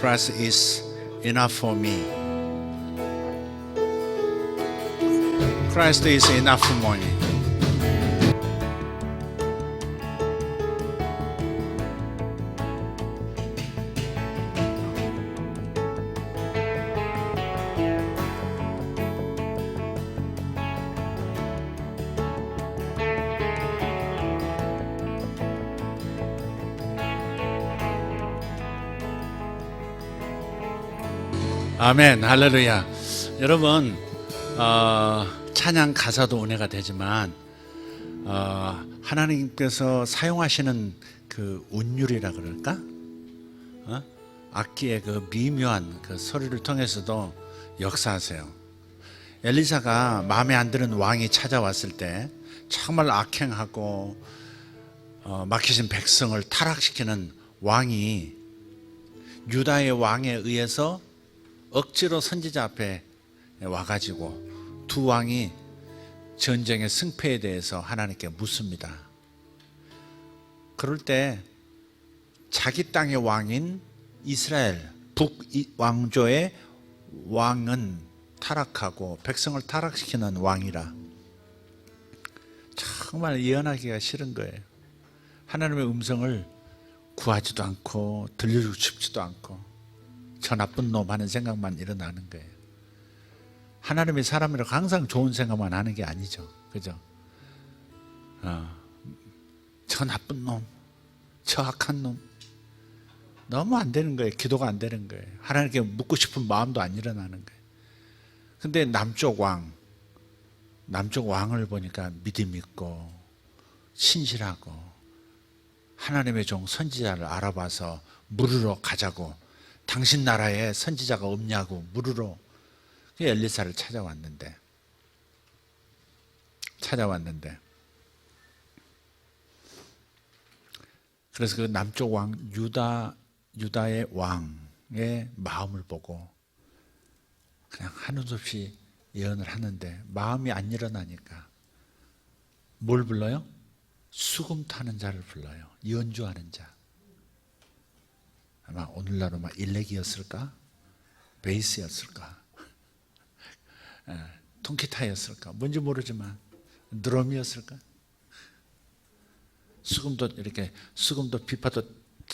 Christ is enough for me. Christ is enough for me. 아멘, 할렐루야. 여러분, 찬양 가사도 은혜가 되지만 하나님께서 사용하시는 그 운율이라 그럴까? 악기의 그 미묘한 그 소리를 통해서도 역사하세요. 엘리사가 마음에 안 드는 왕이 찾아왔을 때 정말 악행하고 막히신 백성을 타락시키는 왕이 유다의 왕에 의해서 억지로 선지자 앞에 와가지고 두 왕이 전쟁의 승패에 대해서 하나님께 묻습니다. 그럴 때 자기 땅의 왕인 이스라엘 북왕조의 왕은 타락하고 백성을 타락시키는 왕이라 정말 예언하기가 싫은 거예요. 하나님의 음성을 구하지도 않고 들려주고 싶지도 않고 저 나쁜 놈 하는 생각만 일어나는 거예요. 하나님이 사람이라고 항상 좋은 생각만 하는 게 아니죠. 그죠? 저 나쁜 놈, 저 악한 놈. 너무 안 되는 거예요. 기도가 안 되는 거예요. 하나님께 묻고 싶은 마음도 안 일어나는 거예요. 근데 남쪽 왕을 보니까 믿음 있고 신실하고 하나님의 종 선지자를 알아봐서 물으러 가자고, 당신 나라에 선지자가 없냐고 물으러 엘리사를 찾아왔는데 그래서 그 남쪽 왕 유다의 왕의 마음을 보고 그냥 하는 수 없이 예언을 하는데 마음이 안 일어나니까 뭘 불러요? 수금 타는 자를 불러요. 연주하는 자. 아마 오늘날로 일렉이었을까? 베이스였을까? 통기타였을까? 뭔지 모르지만 드럼이었을까? 수금도 비파도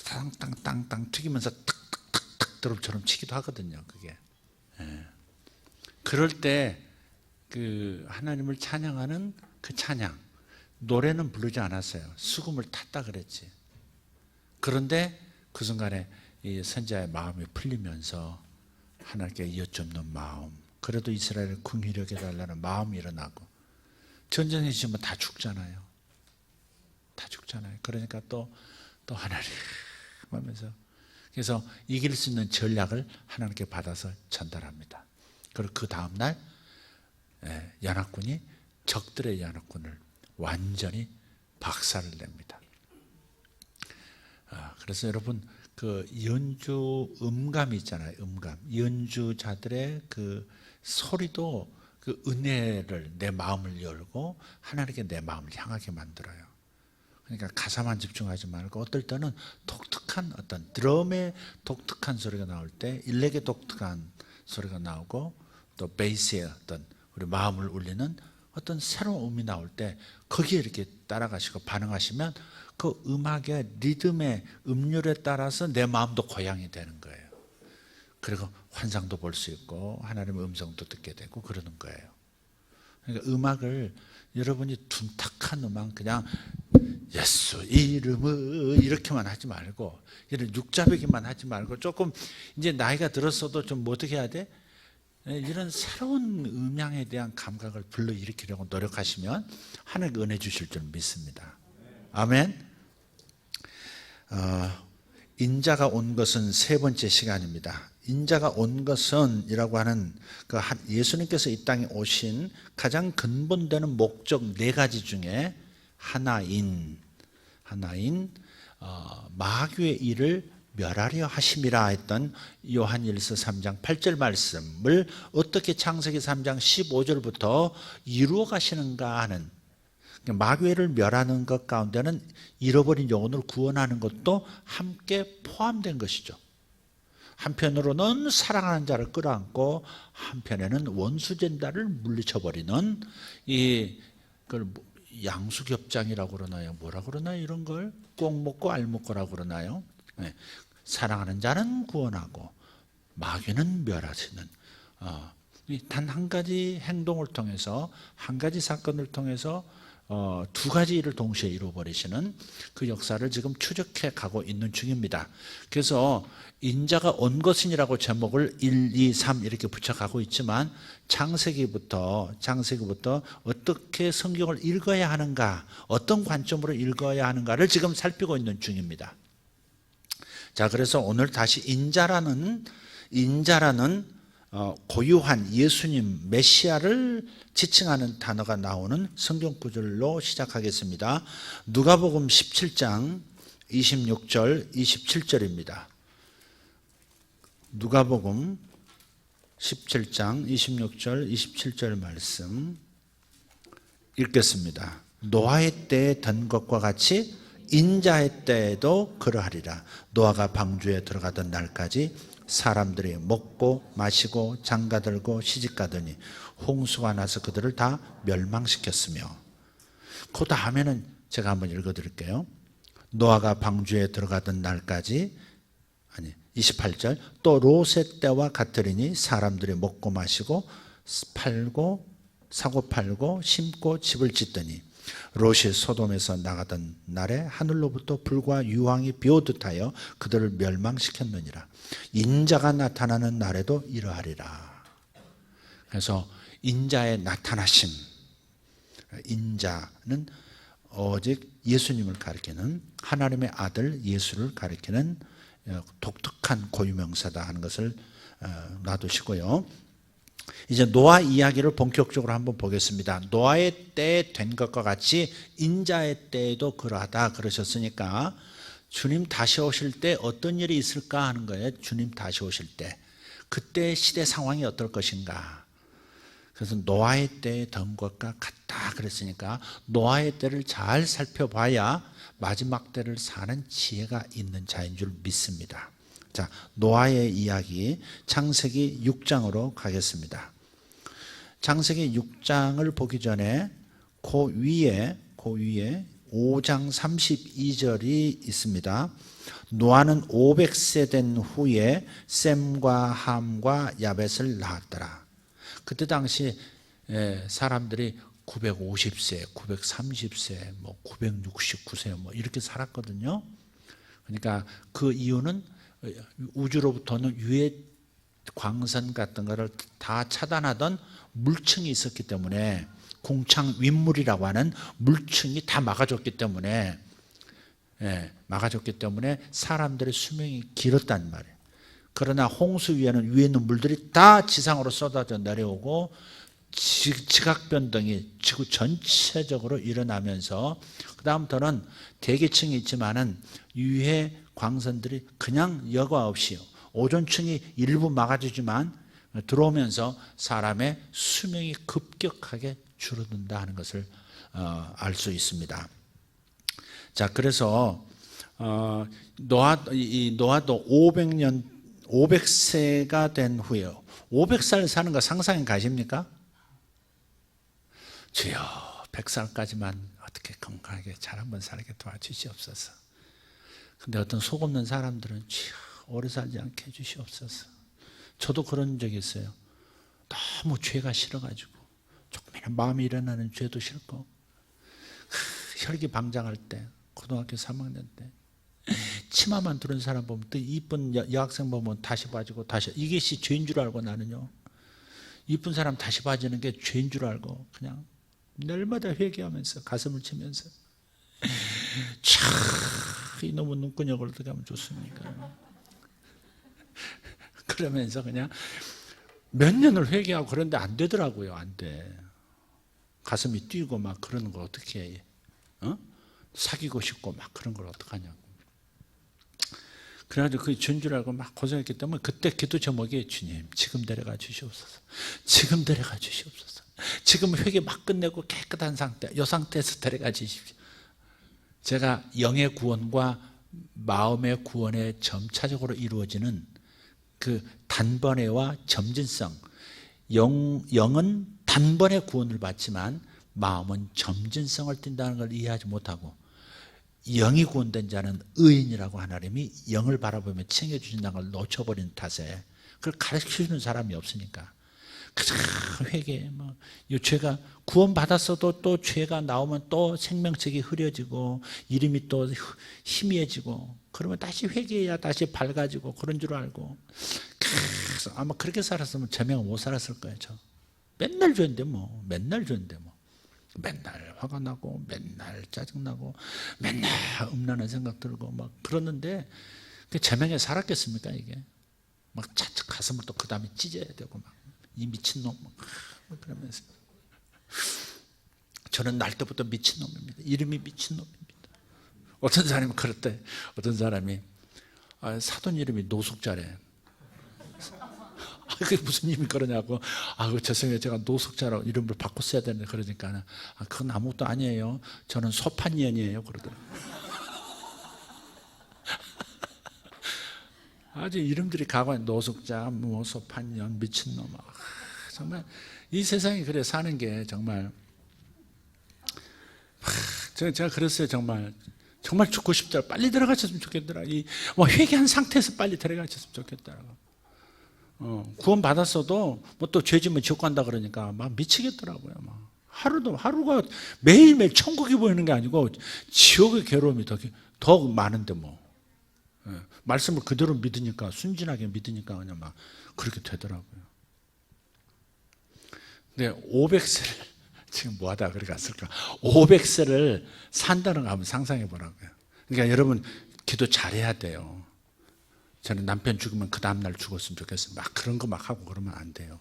땅땅땅땅 튀기면서 탁탁탁탁 드럼처럼 치기도 하거든요. 그게. 그럴 때 그 하나님을 찬양하는 그 찬양, 노래는 부르지 않았어요. 수금을 탔다 그랬지. 그런데 그 순간에 이 선지자의 마음이 풀리면서 하나님께 여쭙는 마음, 그래도 이스라엘을 궁히 여겨달라는 마음이 일어나고, 전쟁에 지면 다 죽잖아요. 그러니까 또 하나님 하면서, 그래서 이길 수 있는 전략을 하나님께 받아서 전달합니다. 그리고 그 다음날 연합군이 적들의 연합군을 완전히 박살을 냅니다. 그래서 여러분, 그 연주 음감이 있잖아요. 연주자들의 그 소리도 그 은혜를, 내 마음을 열고 하나님께 내 마음을 향하게 만들어요. 그러니까 가사만 집중하지 말고 어떨 때는 독특한 어떤 드럼의 독특한 소리가 나올 때 일렉의 독특한 소리가 나오고, 또 베이스의 어떤 우리 마음을 울리는 어떤 새로운 음이 나올 때 거기에 이렇게 따라가시고 반응하시면 그 음악의 리듬의 음률에 따라서 내 마음도 고향이 되는 거예요. 그리고 환상도 볼 수 있고 하나님의 음성도 듣게 되고 그러는 거예요. 그러니까 음악을 여러분이 둔탁한 음악, 그냥 예수 이름을 이렇게만 하지 말고, 이런 육자배기만 하지 말고, 조금 이제 나이가 들었어도 좀 어떻게 해야 돼? 이런 새로운 음향에 대한 감각을 불러일으키려고 노력하시면 하나님께 은혜 주실 줄 믿습니다. 아멘. 인자가 온 것은 세 번째 시간입니다. 인자가 온 것은 이라고 하는 그 예수님께서 이 땅에 오신 가장 근본되는 목적 네 가지 중에 하나인 마귀의 일을 멸하려 하심이라 했던 요한일서 3장 8절 말씀을 어떻게 창세기 3장 15절부터 이루어 가시는가 하는, 마귀를 멸하는 것 가운데는 잃어버린 영혼을 구원하는 것도 함께 포함된 것이죠. 한편으로는 사랑하는 자를 끌어안고 한편에는 원수된자를 물리쳐버리는 그걸 양수겹장이라고 그러나요? 뭐라 그러나요? 이런 걸 꼭 먹고 알 먹고라고 그러나요? 네. 사랑하는 자는 구원하고 마귀는 멸하시는 단 한 가지 행동을 통해서 한 가지 사건을 통해서 두 가지 일을 동시에 이루어버리시는 그 역사를 지금 추적해 가고 있는 중입니다. 그래서 인자가 온 것이니라고 제목을 1, 2, 3 이렇게 붙여가고 있지만 창세기부터 어떻게 성경을 읽어야 하는가, 어떤 관점으로 읽어야 하는가를 지금 살피고 있는 중입니다. 자, 그래서 오늘 다시 인자라는 고유한 예수님 메시아를 지칭하는 단어가 나오는 성경 구절로 시작하겠습니다. 누가복음 17장 26절 27절입니다. 누가복음 17장 26절 27절 말씀 읽겠습니다. 노아의 때에 된 것과 같이 인자의 때에도 그러하리라. 노아가 방주에 들어가던 날까지 사람들이 먹고 마시고 장가들고 시집가더니 홍수가 나서 그들을 다 멸망시켰으며, 그 다음에는 제가 한번 읽어드릴게요. 노아가 방주에 들어가던 날까지, 28절, 또 롯의 때와 같으리니 사람들이 먹고 마시고 팔고 사고 팔고 심고 집을 짓더니 롯이 소돔에서 나가던 날에 하늘로부터 불과 유황이 비오듯 하여 그들을 멸망시켰느니라. 인자가 나타나는 날에도 이러하리라. 그래서 인자의 나타나심, 인자는 오직 예수님을 가리키는, 하나님의 아들 예수를 가리키는 독특한 고유명사다 하는 것을 놔두시고요. 이제 노아 이야기를 본격적으로 한번 보겠습니다. 노아의 때에 된 것과 같이 인자의 때에도 그러하다 그러셨으니까 주님 다시 오실 때 어떤 일이 있을까 하는 거예요. 주님 다시 오실 때 그때 시대 상황이 어떨 것인가. 그래서 노아의 때에 된 것과 같다 그랬으니까 노아의 때를 잘 살펴봐야 마지막 때를 사는 지혜가 있는 자인 줄 믿습니다. 자, 노아의 이야기 창세기 6장으로 가겠습니다. 창세기 6장을 보기 전에 그 위에 5장 32절이 있습니다. 노아는 500세 된 후에 셈과 함과 야벳을 낳았더라. 그때 당시 사람들이 950세, 930세, 969세 이렇게 살았거든요. 그러니까 그 이유는 우주로부터는 유해 광선 같은 거를 다 차단하던 물층이 있었기 때문에, 궁창 윗물이라고 하는 물층이 다 막아줬기 때문에 사람들의 수명이 길었단 말이에요. 그러나 홍수 위에는 위에 있는 물들이 다 지상으로 쏟아져 내려오고 지각 변동이 지구 전체적으로 일어나면서 그 다음부터는 대기층이 있지만은 유해 광선들이 그냥 여과 없이 오존층이 일부 막아주지만 들어오면서 사람의 수명이 급격하게 줄어든다 하는 것을 알 수 있습니다. 자, 그래서 노아도 500세가 된 후에 500살 사는 거 상상이 가십니까? 주여 100살까지만 어떻게 건강하게 잘 한번 살게 도와주시옵소서. 근데 어떤 속 없는 사람들은 주여 오래 살지 않게 해주시옵소서. 저도 그런 적이 있어요. 너무 죄가 싫어가지고 조금이나 마음이 일어나는 죄도 싫고, 혈기방장할 때 고등학교 3학년 때 치마만 두른 사람 보면 또 이쁜 여학생 보면 다시 봐주고 다시, 이것이 죄인 줄 알고 나는요, 이쁜 사람 다시 봐주는 게 죄인 줄 알고 그냥 날마다 회개하면서 가슴을 치면서 참 이놈의 눈구녕을 어떻게 하면 좋습니까? 그러면서 그냥 몇 년을 회개하고 그런데 안 되더라고요. 안 돼. 가슴이 뛰고 막 그러는 걸 어떻게 해? 사귀고 싶고 막 그런 걸 어떡하냐고. 그래가지고 그게 죄인 줄 알고 막 고생했기 때문에 그때 기도 제목이 주님 지금 데려가 주시옵소서. 지금 데려가 주시옵소서. 지금 회개 막 끝내고 깨끗한 상태, 이 상태에서 데려가 주십시오. 제가 영의 구원과 마음의 구원의 점차적으로 이루어지는 그 단번에와 점진성, 영은 단번에 구원을 받지만 마음은 점진성을 띈다는 걸 이해하지 못하고, 영이 구원된 자는 의인이라고 하나님이 영을 바라보며 칭해 주신다는 걸 놓쳐버린 탓에 그걸 가르쳐주는 사람이 없으니까 그저 회개, 이 죄가 구원받았어도 또 죄가 나오면 또 생명책이 흐려지고 이름이 또 희미해지고, 그러면 다시 회개해야 다시 밝아지고 그런 줄 알고, 그래서 아마 그렇게 살았으면 저명은 못 살았을 거예요. 저 맨날 죄인데 맨날 죄인데 맨날 화가 나고 맨날 짜증나고 맨날 음란한 생각 들고 막 그러는데 그 제명에 살았겠습니까? 이게 막 차차 가슴을 또 그 다음에 찢어야 되고 막 이 미친놈 막 그러면서, 저는 날 때부터 미친놈입니다. 이름이 미친놈입니다. 어떤 사람이 그랬대. 어떤 사람이 사돈 이름이 노숙자래. 그게 무슨 힘이 그러냐고. 죄송해요, 제가 노숙자라고 이름을 바꿨어야 되는데. 그러니까 그건 아무것도 아니에요, 저는 소판년이에요 그러더라고요. 아주 이름들이 가관해. 노숙자, 소판년, 미친놈. 정말 이 세상이 그래 사는 게 정말. 제가 그랬어요. 정말 죽고 싶더라. 빨리 들어가셨으면 좋겠더라. 회개한 상태에서 빨리 들어가셨으면 좋겠더라고. 구원 받았어도 또 죄지면 지옥 간다 그러니까 막 미치겠더라고요. 하루가 매일매일 천국이 보이는 게 아니고 지옥의 괴로움이 더 많은데 말씀을 그대로 믿으니까, 순진하게 믿으니까 그냥 막 그렇게 되더라고요. 근데 500세를 지금 뭐하다 그렇게 갔을까? 500세를 산다는 거 한번 상상해 보라고요. 그러니까 여러분 기도 잘해야 돼요. 저는 남편 죽으면 그 다음날 죽었으면 좋겠어요. 막 그런 거 막 하고 그러면 안 돼요.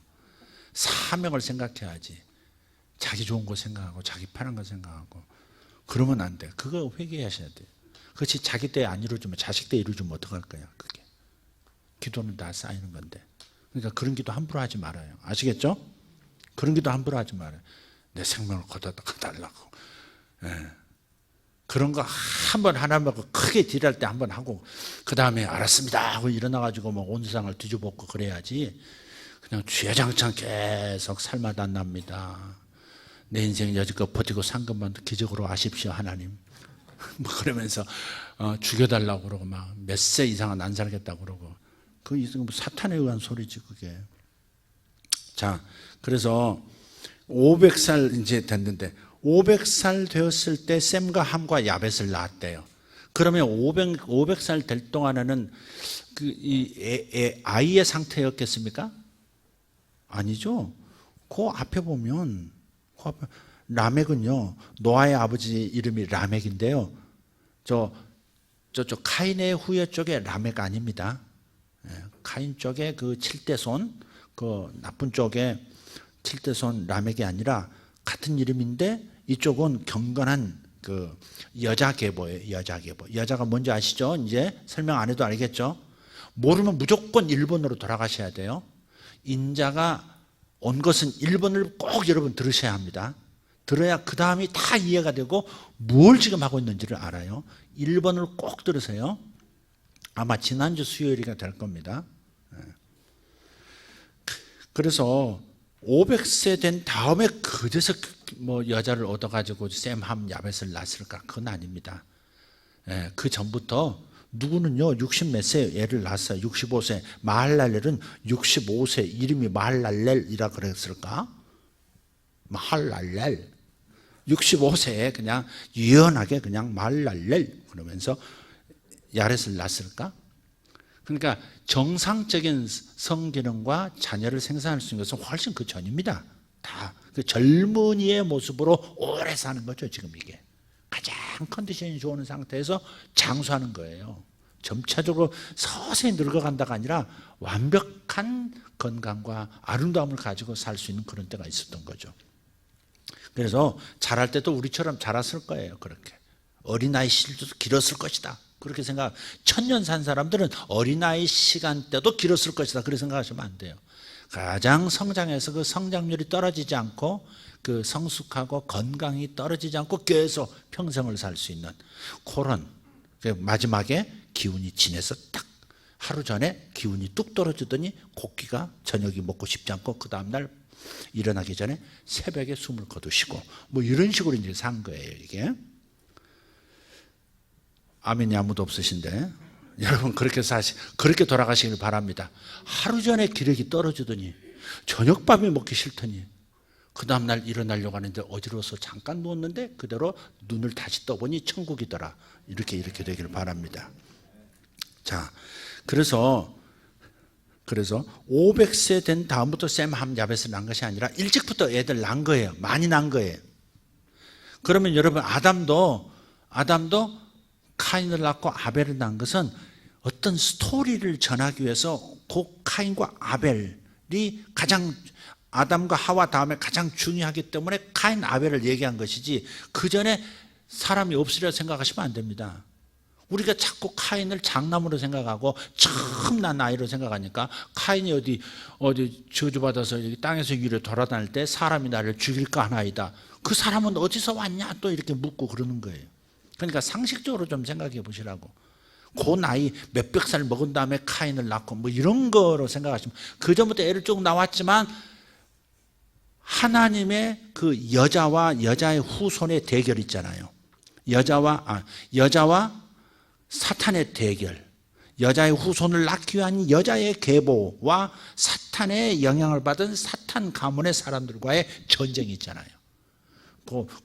사명을 생각해야지. 자기 좋은 거 생각하고 자기 편한 거 생각하고 그러면 안 돼. 그거 회개하셔야 돼요. 그렇지 자기 때 안 이루어지면 자식 때 이루어지면 어떡할 거야. 그게 기도는 다 쌓이는 건데. 그러니까 그런 기도 함부로 하지 말아요. 아시겠죠? 그런 기도 함부로 하지 말아요. 내 생명을 거둬달라고. 그런 거 한번 하나만 크게 딜할 때 한번 하고 그 다음에 알았습니다 하고 일어나가지고 온 세상을 뒤집어엎고 그래야지. 그냥 주야장창 계속 살맛 안 납니다. 내 인생 여지껏 버티고 산 것만 기적으로 아십시오 하나님. 그러면서 죽여달라고 그러고 막 몇 세 이상은 안 살겠다고 그러고, 그 사탄에 의한 소리지 그게. 자, 그래서 500살 이제 됐는데 500살 되었을 때 셈과 함과 야벳을 낳았대요. 그러면 500살 될 동안에는 아이의 상태였겠습니까? 아니죠. 그 앞에 보면 라멕은요, 노아의 아버지 이름이 라멕인데요, 저쪽 카인의 후예 쪽에 라멕 아닙니다. 카인 쪽에 그 7대손, 그 나쁜 쪽에 7대손 라멕이 아니라 같은 이름인데 이쪽은 경건한 그 여자 계보예요. 여자 계보. 여자가 뭔지 아시죠? 이제 설명 안 해도 알겠죠? 모르면 무조건 1번으로 돌아가셔야 돼요. 인자가 온 것은 1번을 꼭 여러분 들으셔야 합니다. 들어야 그 다음이 다 이해가 되고 뭘 지금 하고 있는지를 알아요. 1번을 꼭 들으세요. 아마 지난주 수요일이 될 겁니다. 그래서 500세 된 다음에 그제서 여자를 얻어가지고 셈, 함, 야벳을 낳았을까? 그건 아닙니다. 그 전부터 누구는요 60몇 세 애를 낳았어요. 65세 마할랄렐은 65세 이름이 마할랄렐이라 그랬을까? 마할랄렐 65세에 그냥 유연하게 그냥 마할랄렐 그러면서 야렛을 낳았을까? 그러니까 정상적인 성기능과 자녀를 생산할 수 있는 것은 훨씬 그 전입니다. 다 그 젊은이의 모습으로 오래 사는 거죠. 지금 이게 가장 컨디션이 좋은 상태에서 장수하는 거예요. 점차적으로 서서히 늙어간다가 아니라 완벽한 건강과 아름다움을 가지고 살 수 있는 그런 때가 있었던 거죠. 그래서 자랄 때도 우리처럼 자랐을 거예요. 그렇게 어린아이 시절도 길었을 것이다. 그렇게 생각. 천년 산 사람들은 어린아이 시간 때도 길었을 것이다. 그렇게 생각하시면 안 돼요. 가장 성장해서 그 성장률이 떨어지지 않고 그 성숙하고 건강이 떨어지지 않고 계속 평생을 살 수 있는 그런 마지막에 기운이 진해서 딱 하루 전에 기운이 뚝 떨어지더니 곡기가 저녁이 먹고 싶지 않고 그 다음날 일어나기 전에 새벽에 숨을 거두시고 뭐 이런 식으로 이제 산 거예요, 이게. 아멘이 아무도 없으신데 여러분 그렇게 돌아가시길 바랍니다. 하루 전에 기력이 떨어지더니 저녁밥이 먹기 싫더니 그 다음날 일어나려고 하는데 어지러워서 잠깐 누웠는데 그대로 눈을 다시 떠보니 천국이더라. 이렇게 되기를 바랍니다. 자, 그래서 500세 된 다음부터 셈함 야벳을 낳은 것이 아니라 일찍부터 애들 낳은 거예요. 많이 낳은 거예요. 그러면 여러분 아담도 카인을 낳고 아벨을 낳은 것은 어떤 스토리를 전하기 위해서 그 카인과 아벨이 가장 아담과 하와 다음에 가장 중요하기 때문에 카인 아벨을 얘기한 것이지 그 전에 사람이 없으리라 생각하시면 안 됩니다. 우리가 자꾸 카인을 장남으로 생각하고 처음 난 아이로 생각하니까 카인이 어디 저주받아서 땅에서 위로 돌아다닐 때 사람이 나를 죽일까 하나이다. 그 사람은 어디서 왔냐 또 이렇게 묻고 그러는 거예요. 그러니까 상식적으로 좀 생각해 보시라고. 그 나이 몇백 살 먹은 다음에 카인을 낳고 뭐 이런 거로 생각하시면 그 전부터 애를 쭉 나왔지만 하나님의 그 여자와 여자의 후손의 대결 있잖아요. 여자와 사탄의 대결, 여자의 후손을 낳기 위한 여자의 계보와 사탄의 영향을 받은 사탄 가문의 사람들과의 전쟁이 있잖아요.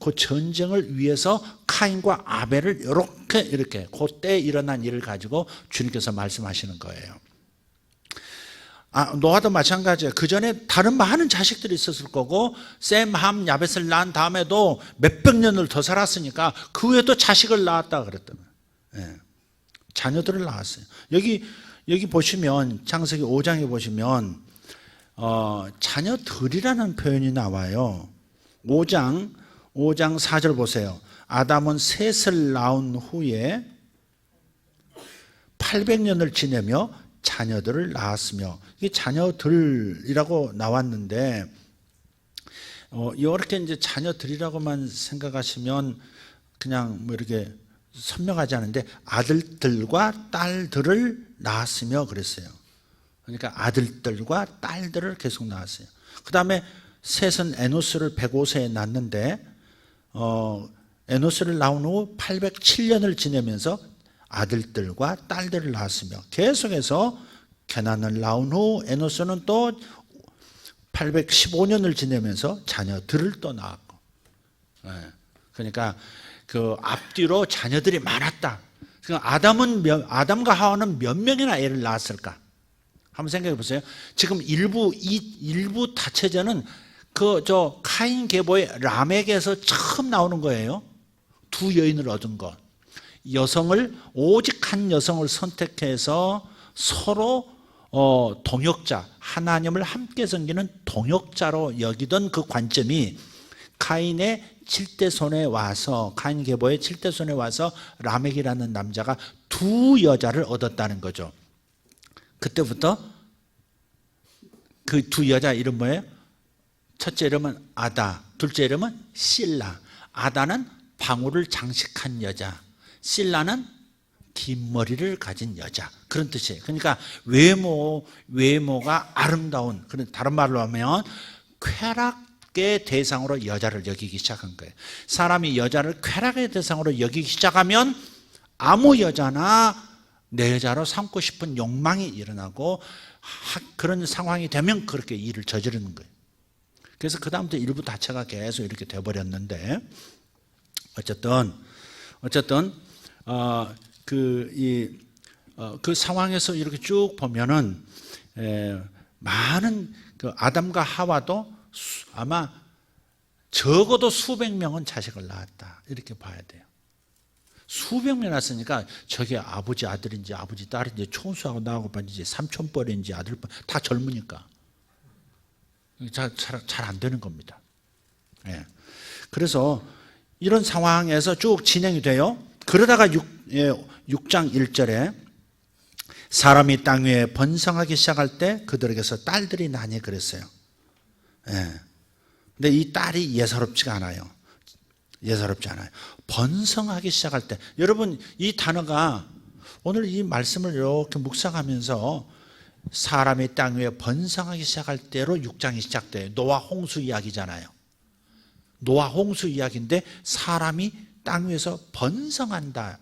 그 전쟁을 위해서 카인과 아벨을 이렇게 그때 일어난 일을 가지고 주님께서 말씀하시는 거예요. 노아도 마찬가지예요. 그 전에 다른 많은 자식들이 있었을 거고 셈, 함, 야벳을 낳은 다음에도 몇백 년을 더 살았으니까 그 후에 또 자식을 낳았다 그랬더니 자녀들을 낳았어요. 여기 보시면 창세기 5장에 보시면 자녀들이라는 표현이 나와요. 5장 4절 보세요. 아담은 셋을 낳은 후에 800년을 지내며 자녀들을 낳았으며, 이게 자녀들이라고 나왔는데 이렇게 이제 자녀들이라고만 생각하시면 그냥 뭐 이렇게 선명하지 않은데 아들들과 딸들을 낳았으며 그랬어요. 그러니까 아들들과 딸들을 계속 낳았어요. 그 다음에 셋은 에노스를 105세에 낳았는데 에노스를 낳은 후 807년을 지내면서 아들들과 딸들을 낳았으며 계속해서 게난을 낳은 후 에노스는 또 815년을 지내면서 자녀들을 또 낳았고, 그러니까 그 앞뒤로 자녀들이 많았다. 그러니까 아담과 하와는 몇 명이나 애를 낳았을까? 한번 생각해 보세요. 지금 일부 다체제는 카인 계보의 라멕에서 처음 나오는 거예요. 두 여인을 얻은 것. 오직 한 여성을 선택해서 서로 동역자, 하나님을 함께 섬기는 동역자로 여기던 그 관점이 카인의 7대손에 와서, 카인 계보의 7대손에 와서 라멕이라는 남자가 두 여자를 얻었다는 거죠. 그때부터 그 두 여자 이름 뭐예요? 첫째 이름은 아다, 둘째 이름은 실라. 아다는 방울을 장식한 여자, 실라는 긴 머리를 가진 여자, 그런 뜻이에요. 그러니까 외모가 아름다운, 다른 말로 하면 쾌락의 대상으로 여자를 여기기 시작한 거예요. 사람이 여자를 쾌락의 대상으로 여기기 시작하면 아무 여자나 내 여자로 삼고 싶은 욕망이 일어나고 그런 상황이 되면 그렇게 일을 저지르는 거예요. 그래서 그 다음부터 일부 다체가 계속 이렇게 돼버렸는데, 어쨌든 그 상황에서 이렇게 쭉 보면은 많은 그 아담과 하와도 아마 적어도 수백 명은 자식을 낳았다, 이렇게 봐야 돼요. 수백 명 낳았으니까 저게 아버지 아들인지 아버지 딸인지 총수하고 나하고 반지 삼촌뻘인지 아들뻘 다 젊으니까 잘 안 되는 겁니다. 그래서 이런 상황에서 쭉 진행이 돼요. 그러다가 6장 1절에 사람이 땅 위에 번성하기 시작할 때 그들에게서 딸들이 나니 그랬어요. 근데 이 딸이 예사롭지가 않아요. 번성하기 시작할 때, 여러분 이 단어가 오늘 이 말씀을 이렇게 묵상하면서 사람이 땅 위에 번성하기 시작할 때로 6장이 시작돼요. 노아 홍수 이야기잖아요. 노아 홍수 이야기인데 사람이 땅 위에서 번성한다.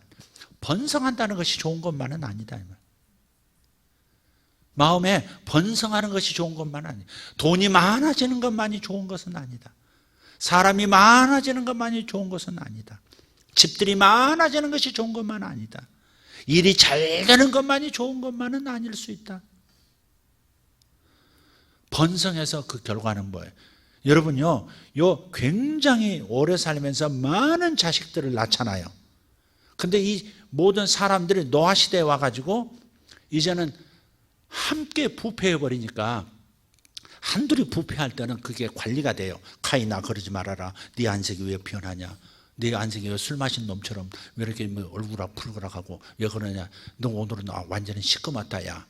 번성한다는 것이 좋은 것만은 아니다. 마음에 번성하는 것이 좋은 것만은 아니다. 돈이 많아지는 것만이 좋은 것은 아니다. 사람이 많아지는 것만이 좋은 것은 아니다. 집들이 많아지는 것이 좋은 것만은 아니다. 일이 잘 되는 것만이 좋은 것만은 아닐 수 있다. 번성해서 그 결과는 뭐예요? 여러분요, 굉장히 오래 살면서 많은 자식들을 낳잖아요. 근데 이 모든 사람들이 노아 시대에 와가지고 이제는 함께 부패해 버리니까 한둘이 부패할 때는 그게 관리가 돼요. 카이나 그러지 말아라. 네 안색이 왜 변하냐? 네 안색이 왜 술 마신 놈처럼 왜 이렇게 얼굴아풀거락하고 왜 그러냐? 너 오늘은 완전히 시꺼멓다 야.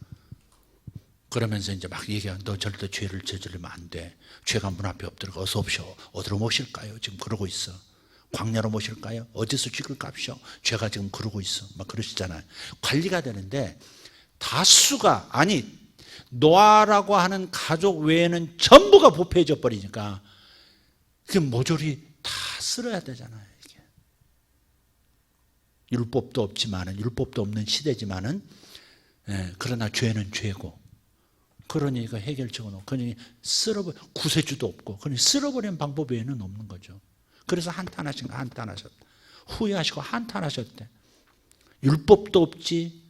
그러면서 이제 막 얘기해. 너 절대 죄를 저지르면 안 돼. 죄가 문 앞에 엎드려. 어서 오시오. 어디로 모실까요? 지금 그러고 있어. 광야로 모실까요? 어디서 죽을 값이오? 죄가 지금 그러고 있어. 막 그러시잖아요. 관리가 되는데 다수가 아니 노아라고 하는 가족 외에는 전부가 부패해져 버리니까 그 모조리 다 쓸어야 되잖아요. 이게. 율법도 없지만은 율법도 없는 시대지만은 그러나 죄는 죄고 그러니 그 해결책은 없고 그러니 구세주도 없고 그러니 쓸어버리는 방법 외에는 없는 거죠. 그래서 한탄하셨다. 후회하시고 한탄하셨대. 율법도 없지.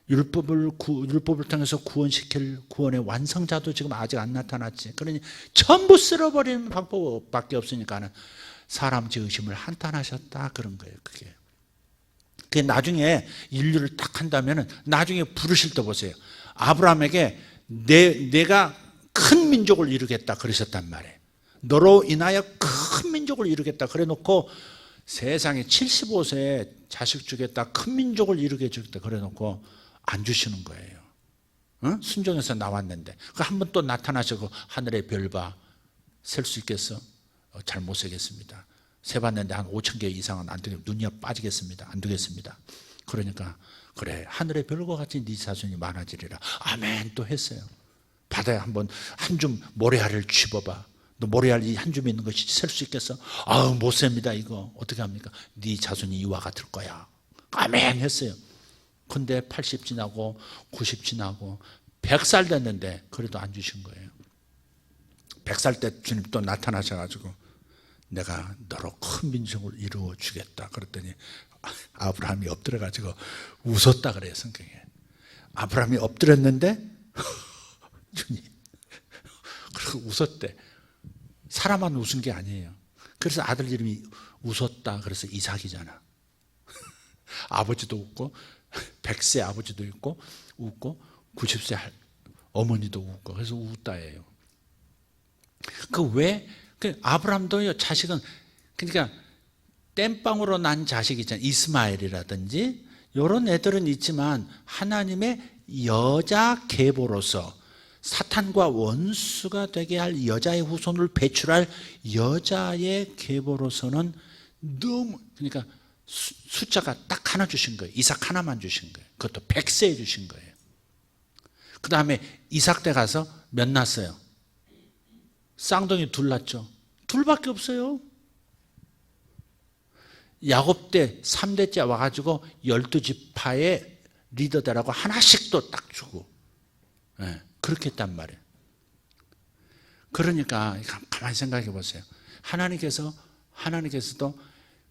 율법을 통해서 구원시킬 구원의 완성자도 지금 아직 안 나타났지. 그러니 전부 쓸어버리는 방법밖에 없으니까는 사람 지으심을 한탄하셨다 그런 거예요. 그게 나중에 인류를 딱 한다면은 나중에 부르실 때 보세요. 아브라함에게 내가 큰 민족을 이루겠다 그러셨단 말이에요. 너로 인하여 큰 민족을 이루겠다 그래놓고 세상에 75세에 자식 주겠다 큰 민족을 이루게 주겠다 그래놓고 안 주시는 거예요. 순종해서 나왔는데 한 번 또 나타나셔서 하늘의 별 봐 셀 수 있겠어? 잘 못 세겠습니다. 세봤는데 한 5천 개 이상은 안 되겠습니다. 눈이 빠지겠습니다. 안 되겠습니다. 그러니까 그래 하늘의 별과 같이 네 자손이 많아지리라. 아멘 또 했어요. 바다에 한번 한 줌 모래알을 쥐어봐. 너 모래알 이 한 줌 있는 것이 셀 수 있겠어? 아우 못 셉니다. 이거 어떻게 합니까? 네 자손이 이와 같을 거야. 아멘 했어요. 근데 80 지나고 90 지나고 100살 됐는데 그래도 안 주신 거예요. 100살 때 주님 또 나타나셔가지고 내가 너로 큰 민족을 이루어 주겠다 그랬더니 아브라함이 엎드려가지고 웃었다 그래요. 성경에 아브라함이 엎드렸는데 주님 그리고 웃었대. 사람만 웃은 게 아니에요. 그래서 아들 이름이 웃었다 그래서 이삭이잖아. 아버지도 웃고 100세 아버지도 있고 웃고 90세 어머니도 웃고 그래서 웃다예요. 그 아브라함도요 자식은 그러니까 땜빵으로 난 자식이잖아요. 이스마엘이라든지 이런 애들은 있지만 하나님의 여자 계보로서 사탄과 원수가 되게 할 여자의 후손을 배출할 여자의 계보로서는 너무 그러니까 숫자가 딱 하나 주신 거예요. 이삭 하나만 주신 거예요. 그것도 100세에 주신 거예요. 그 다음에 이삭 때 가서 몇 낳았어요? 쌍둥이 둘 낳았죠. 둘밖에 없어요. 야곱 때 3대째 와가지고 12지파의 리더들하고 하나씩 또 딱 주고 그렇게 했단 말이에요. 그러니까 가만히 생각해 보세요. 하나님께서도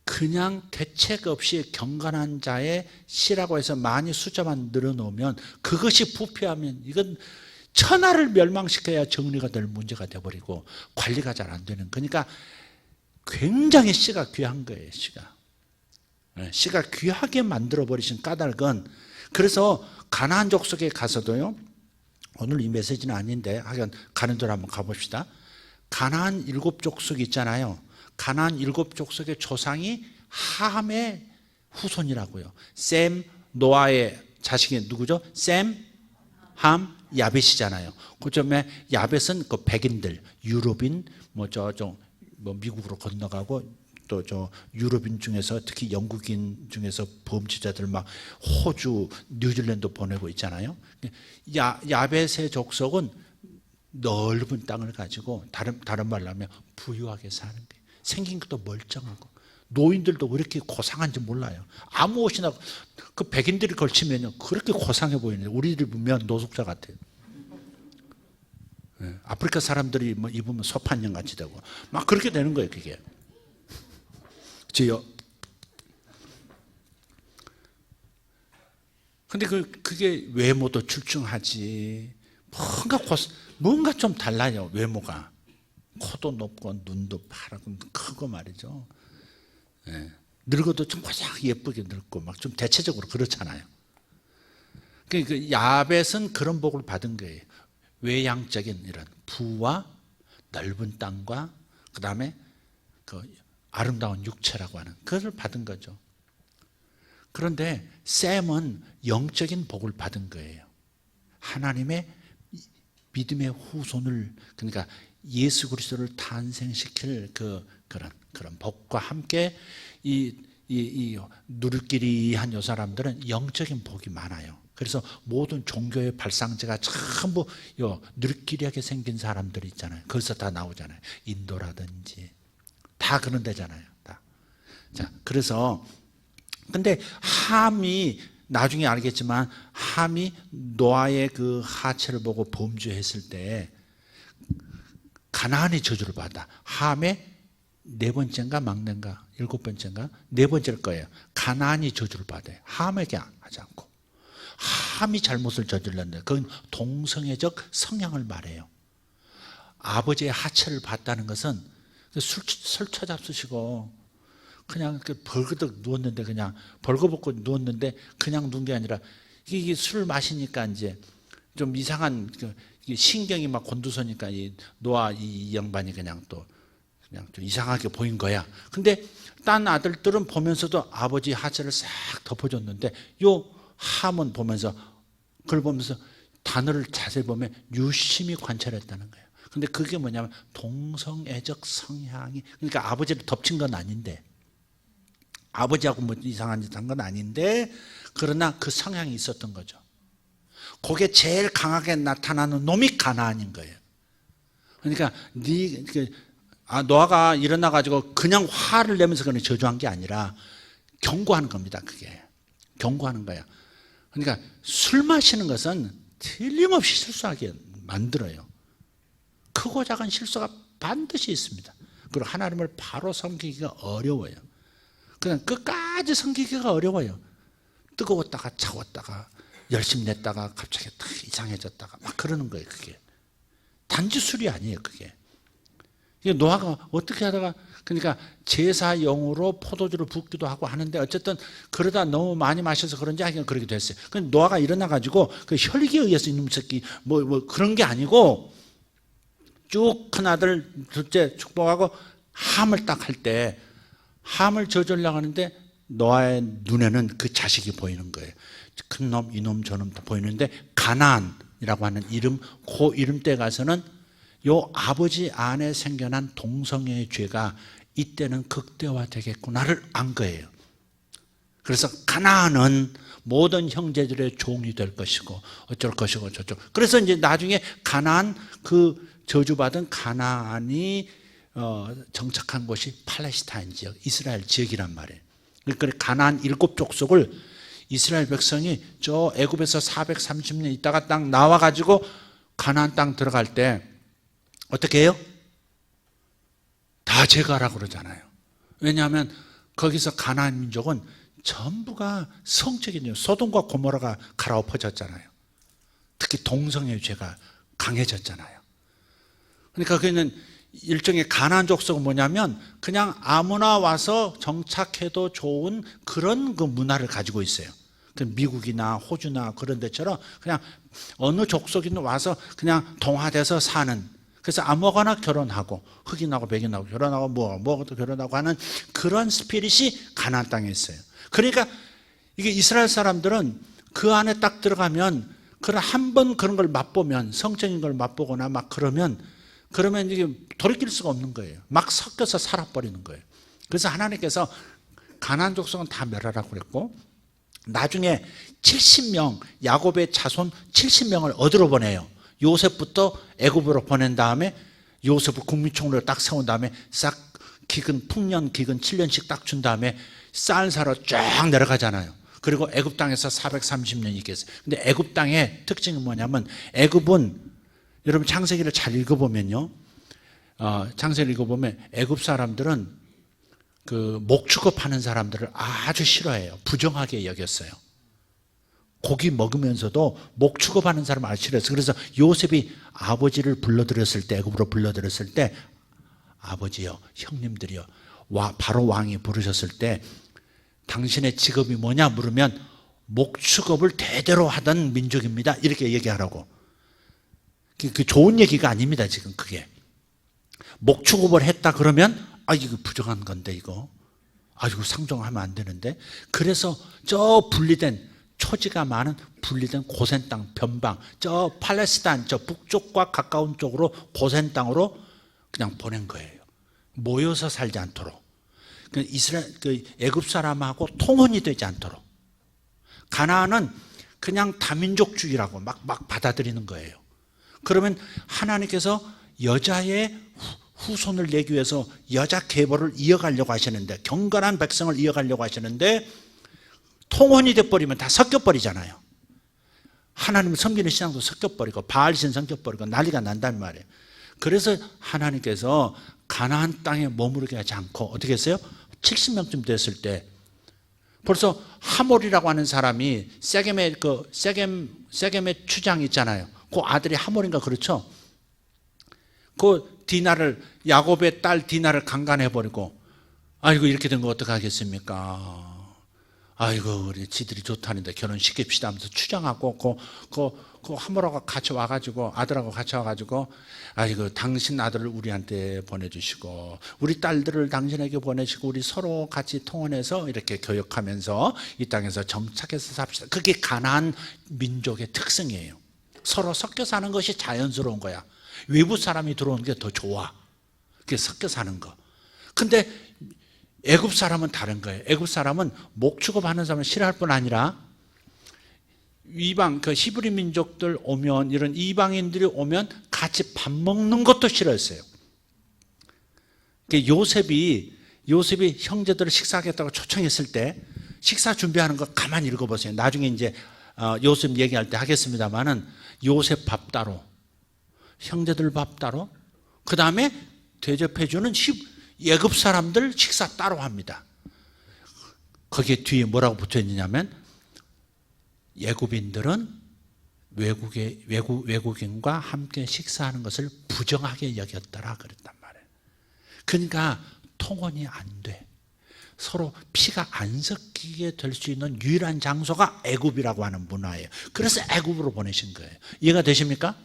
그냥 대책 없이 경건한 자의 씨라고 해서 많이 숫자만 늘어놓으면 그것이 부패하면 이건 천하를 멸망시켜야 정리가 될 문제가 되어버리고 관리가 잘 안 되는 그러니까 굉장히 씨가 귀한 거예요. 씨가 귀하게 만들어버리신 까닭은 그래서 가나안 족속에 가서도요 오늘 이 메시지는 아닌데 하여간 가는 대로 한번 가봅시다. 가나안 7족속 있잖아요. 가나안 7족속의 조상이 함의 후손이라고요. 셈, 노아의 자식이 누구죠? 셈, 함, 야벳이잖아요. 그점에 야벳은 그 백인들, 유럽인, 뭐 미국으로 건너가고 또 저 유럽인 중에서 특히 영국인 중에서 범죄자들 막 호주, 뉴질랜드 보내고 있잖아요. 야벳의 족속은 넓은 땅을 가지고 다른 말로 하면 부유하게 사는 거예요. 생긴 것도 멀쩡하고 노인들도 왜 이렇게 고상한지 몰라요. 아무 옷이나 그 백인들이 걸치면요 그렇게 고상해 보이는데 우리들 보면 노숙자 같아요. 아프리카 사람들이 뭐 입으면 소판령 같이 되고 막 그렇게 되는 거예요. 그게 저요. 근데 그게 외모도 출중하지 뭔가 좀 달라요. 외모가 코도 높고 눈도 파랗고 크고 말이죠. 늙어도 좀 고작 예쁘게 늙고 막 좀 대체적으로 그렇잖아요. 그 야벳은 그런 복을 받은 거예요. 외양적인 이런 부와 넓은 땅과 그 다음에 그 아름다운 육체라고 하는 그것을 받은 거죠. 그런데 셈은 영적인 복을 받은 거예요. 하나님의 믿음의 후손을 그러니까 예수 그리스도를 탄생시킬 그런 복과 함께 이 누리끼리한 요 사람들은 영적인 복이 많아요. 그래서 모든 종교의 발상제가 전부 요 누리끼리하게 생긴 사람들이 있잖아요. 거기서 다 나오잖아요. 인도라든지 다 그런 데잖아요. 다. 자, 그래서 근데 함이 나중에 알겠지만 함이 노아의 그 하체를 보고 범죄했을 때 가나안의 저주를 받아. 함의 네 번째인가 막내인가 일곱 번째인가 네 번째일 거예요. 가나안이 저주를 받아요. 함에게 하지 않고. 함이 잘못을 저질렀는데 그건 동성애적 성향을 말해요. 아버지의 하체를 봤다는 것은 술 처잡수시고 그냥 벌거덕 누웠는데 그냥 벌거벗고 누웠는데 그냥 누운 게 아니라 이게 술을 마시니까 이제 좀 이상한 신경이 막 곤두서니까 이 노아 이 양반이 그냥 좀 이상하게 보인 거야. 근데 딴 아들들은 보면서도 아버지 하체를 싹 덮어줬는데 요 함은 보면서 그걸 보면서 단어를 자세히 보면 유심히 관찰했다는 거예요. 근데 그게 뭐냐면 동성애적 성향이 그러니까 아버지를 덮친 건 아닌데 아버지하고 뭐 이상한 짓 한 건 아닌데 그러나 그 성향이 있었던 거죠. 그게 제일 강하게 나타나는 놈이 가나안인 거예요. 그러니까 노아가 일어나 가지고 그냥 화를 내면서 그냥 저주한 게 아니라 경고하는 겁니다. 그게 경고하는 거야. 그러니까 술 마시는 것은 틀림없이 실수하게 만들어요. 크고 작은 실수가 반드시 있습니다. 그리고 하나님을 바로 섬기기가 어려워요. 그냥 끝까지 섬기기가 어려워요. 뜨거웠다가 차웠다가 열심히 냈다가 갑자기 딱 이상해졌다가 막 그러는 거예요. 그게 단지 술이 아니에요. 그게 노아가 어떻게 하다가 그러니까 제사용으로 포도주를 붓기도 하고 하는데 어쨌든 그러다 너무 많이 마셔서 그런지 하여간 그렇게 됐어요. 근데 노아가 일어나 가지고 그 혈기에 의해서 이놈 새끼 뭐 그런 게 아니고 쭉 큰 아들 둘째 축복하고 함을 딱 할 때 함을 저주려고 하는데 노아의 눈에는 그 자식이 보이는 거예요. 큰 놈, 이놈, 저놈 다 보이는데 가나안이라고 하는 이름, 그 이름대 가서는 요 아버지 안에 생겨난 동성애의 죄가 이때는 극대화되겠구나를 안 거예요. 그래서 가나안은 모든 형제들의 종이 될 것이고 어쩔 것이고 저쪽. 그래서 이제 나중에 가나안 그 저주받은 가나안이 정착한 곳이 팔레스타인 지역, 이스라엘 지역이란 말이에요. 그러니까 가나안 7족속을 이스라엘 백성이 저 애굽에서 430년 있다가 딱 나와가지고 가나안 땅 들어갈 때 어떻게 해요? 다 제거하라고 그러잖아요. 왜냐하면 거기서 가나안 민족은 전부가 성적이에요. 소돔과 고모라가 갈아엎어졌잖아요. 특히 동성애 죄가 강해졌잖아요. 그러니까 그는 일종의 가나안 족속은 뭐냐면 그냥 아무나 와서 정착해도 좋은 그런 그 문화를 가지고 있어요. 미국이나 호주나 그런 데처럼 그냥 어느 족속이든 와서 그냥 동화돼서 사는. 그래서 아무거나 결혼하고 흑인하고 백인하고 결혼하고 뭐도 결혼하고 하는 그런 스피릿이 가나안 땅에 있어요. 그러니까 이게 이스라엘 사람들은 그 안에 딱 들어가면 그런 한 번 그런 걸 맛보면 성적인 걸 맛보거나 막 그러면 이게 돌이킬 수가 없는 거예요. 막 섞여서 살아버리는 거예요. 그래서 하나님께서 가나안 족속은 다 멸하라고 그랬고 나중에 70명 야곱의 자손 70명을 어디로 보내요? 요셉부터 애굽으로 보낸 다음에 요셉을 국민총리로 딱 세운 다음에 싹 기근 풍년 기근 7년씩 딱 준 다음에 쌀 사러 쫙 내려가잖아요. 그리고 애굽 땅에서 430년 있겠어요. 근데 애굽 땅의 특징이 뭐냐면 애굽은 여러분 창세기를 잘 읽어보면요, 창세기를 읽어보면 애굽 사람들은 그 목 취급하는 사람들을 아주 싫어해요. 부정하게 여겼어요. 고기 먹으면서도 목 취급하는 사람을 아주 싫어했어요. 그래서 요셉이 아버지를 불러들였을 때, 애굽으로 불러들였을 때, 아버지요, 형님들이요, 바로 왕이 부르셨을 때 당신의 직업이 뭐냐 물으면 목 취급을 대대로 하던 민족입니다. 이렇게 얘기하라고. 그 좋은 얘기가 아닙니다. 지금 그게 목 취급을 했다 그러면 이거 부정한 건데 이거 이거 상종하면 안 되는데. 그래서 저 분리된 초지가 많은 분리된 고센 땅 변방, 저 팔레스타인 저 북쪽과 가까운 쪽으로 고센 땅으로 그냥 보낸 거예요. 모여서 살지 않도록. 애굽 사람하고 통혼이 되지 않도록. 가나안은 그냥 다민족주의라고 막 받아들이는 거예요. 그러면 하나님께서 여자의 후손을 내기 위해서 여자 계보를 이어가려고 하시는데, 경건한 백성을 이어가려고 하시는데 통혼이 돼버리면 다 섞여버리잖아요. 하나님 섬기는 신앙도 섞여버리고 바알신 섞여버리고 난리가 난단 말이에요. 그래서 하나님께서 가나안 땅에 머무르게 하지 않고 어떻게 했어요? 70명쯤 됐을 때 벌써 하몰이라고 하는 사람이 세겜의 추장 있잖아요. 그 아들이 하몰인가 그렇죠? 그 디나를, 야곱의 딸 디나를 강간해버리고, 아이고 이렇게 된 거 어떡하겠습니까? 아이고 우리 지들이 좋다는데 결혼시킵시다 하면서 추장하고 그 하몰하고 같이 와가지고, 아들하고 같이 와가지고, 아이고 당신 아들을 우리한테 보내주시고 우리 딸들을 당신에게 보내시고 우리 서로 같이 통혼해서 이렇게 교역하면서 이 땅에서 정착해서 삽시다. 그게 가나안 민족의 특성이에요. 서로 섞여 사는 것이 자연스러운 거야. 외부 사람이 들어오는 게 더 좋아. 그게 섞여 사는 거. 근데 애굽 사람은 다른 거예요. 애굽 사람은 목 취급하는 사람을 싫어할 뿐 아니라 이방, 히브리 민족들 오면, 이런 이방인들이 오면 같이 밥 먹는 것도 싫어했어요. 요셉이 형제들을 식사하겠다고 초청했을 때 식사 준비하는 거 가만히 읽어보세요. 나중에 이제 요셉 얘기할 때 하겠습니다만은 요셉 밥 따로, 형제들 밥 따로, 그 다음에 대접해주는 애굽 사람들 식사 따로 합니다. 거기에 뒤에 뭐라고 붙어있느냐면 애굽인들은 외국인과 함께 식사하는 것을 부정하게 여겼더라 그랬단 말이에요. 그러니까 통혼이 안 돼. 서로 피가 안 섞이게 될 수 있는 유일한 장소가 애굽이라고 하는 문화예요. 그래서 애굽으로 보내신 거예요. 이해가 되십니까?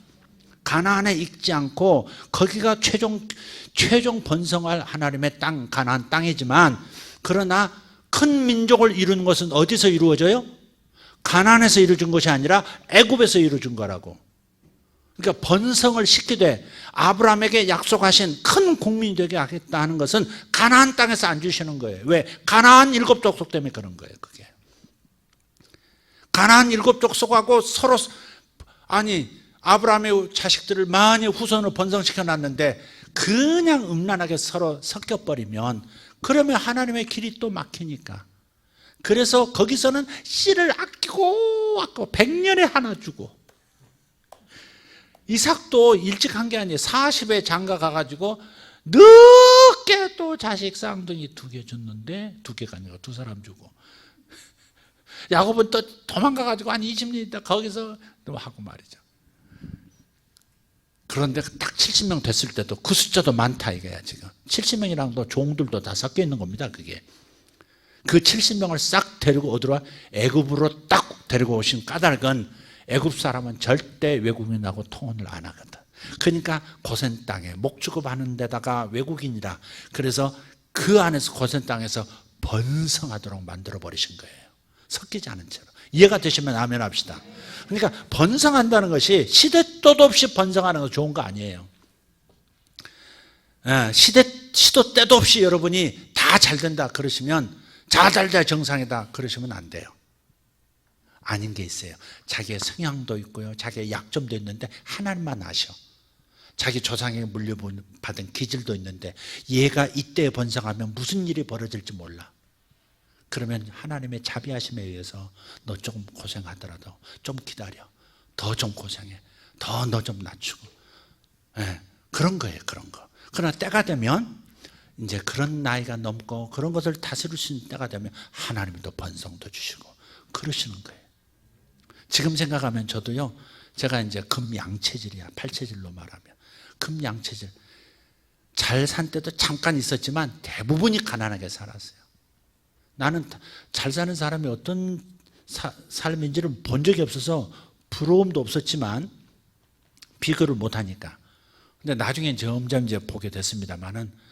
가나안에 있지 않고 거기가 최종 번성할 하나님의 땅, 가나안 땅이지만, 그러나 큰 민족을 이루는 것은 어디서 이루어져요? 가나안에서 이루어진 것이 아니라 애굽에서 이루어진 거라고. 그러니까 번성을 시키되 아브라함에게 약속하신 큰 국민이 되게 하겠다 하는 것은 가나안 땅에서 안 주시는 거예요. 왜? 가나안 7족속 때문에 그런 거예요. 그게 가나안 7족속하고 서로, 아브라함의 자식들을 많이 후손으로 번성시켜 놨는데 그냥 음란하게 서로 섞여버리면, 그러면 하나님의 길이 또 막히니까. 그래서 거기서는 씨를 아끼고 100년에 하나 주고. 이삭도 일찍 한 게 아니에요. 40에 장가 가가지고 늦게 또 자식 쌍둥이 2개 줬는데, 2개가 아니라 2사람 주고. 야곱은 또 도망가가지고 한 20년 있다 거기서 하고 말이죠. 그런데 딱 70명 됐을 때도 그 숫자도 많다 이거야. 지금 70명이랑 종들도 다 섞여 있는 겁니다. 그게 그 70명을 싹 데리고 어디로, 애굽으로 딱 데리고 오신 까닭은 애굽 사람은 절대 외국인하고 통혼을 안 하거든. 그러니까 고센 땅에 목 취급하는 데다가 외국인이라, 그래서 그 안에서 고센 땅에서 번성하도록 만들어 버리신 거예요. 섞이지 않은 채로. 이해가 되시면 아멘 합시다. 그러니까 번성한다는 것이 시대 뜻 없이 번성하는 거 좋은 거 아니에요. 시대 시도 때도 없이 여러분이 다 잘 된다 그러시면, 잘잘 정상이다 그러시면 안 돼요. 아닌 게 있어요. 자기의 성향도 있고요, 자기의 약점도 있는데 하나님만 아셔. 자기 조상에게 물려받은 기질도 있는데 얘가 이때 번성하면 무슨 일이 벌어질지 몰라. 그러면 하나님의 자비하심에 의해서 너 조금 고생하더라도 좀 기다려. 더 좀 고생해. 더 너 좀 낮추고. 네, 그런 거예요, 그런 거. 그러나 때가 되면, 이제 그런 나이가 넘고 그런 것을 다스릴 수 있는 때가 되면 하나님이 또 번성도 주시고 그러시는 거예요. 지금 생각하면 저도요, 제가 이제 금양체질이야. 팔체질로 말하면 금양체질. 잘 산 때도 잠깐 있었지만 대부분이 가난하게 살았어요. 나는 잘 사는 사람이 어떤 삶인지를 본 적이 없어서 부러움도 없었지만 비교를 못하니까. 근데 나중에 점점 이제 보게 됐습니다만은,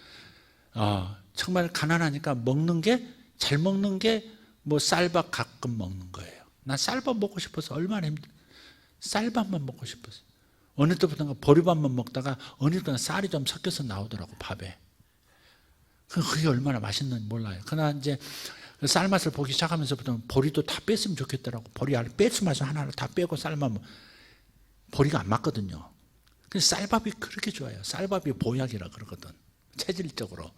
정말 가난하니까 먹는 게, 잘 먹는 게 뭐 쌀밥 가끔 먹는 거예요. 난 쌀밥 먹고 싶어서 얼마나 쌀밥만 먹고 싶었어요. 어느 때부터인가 보리밥만 먹다가 어느 때부터 쌀이 좀 섞여서 나오더라고, 밥에. 그게 얼마나 맛있는지 몰라요. 그러나 이제 쌀 맛을 보기 시작하면서부터 보리도 다 뺐으면 좋겠더라고. 보리 알을 뺐으면 하나를 다 빼고 쌀만, 보리가 안 맞거든요. 근데 쌀밥이 그렇게 좋아요. 쌀밥이 보약이라 그러거든, 체질적으로.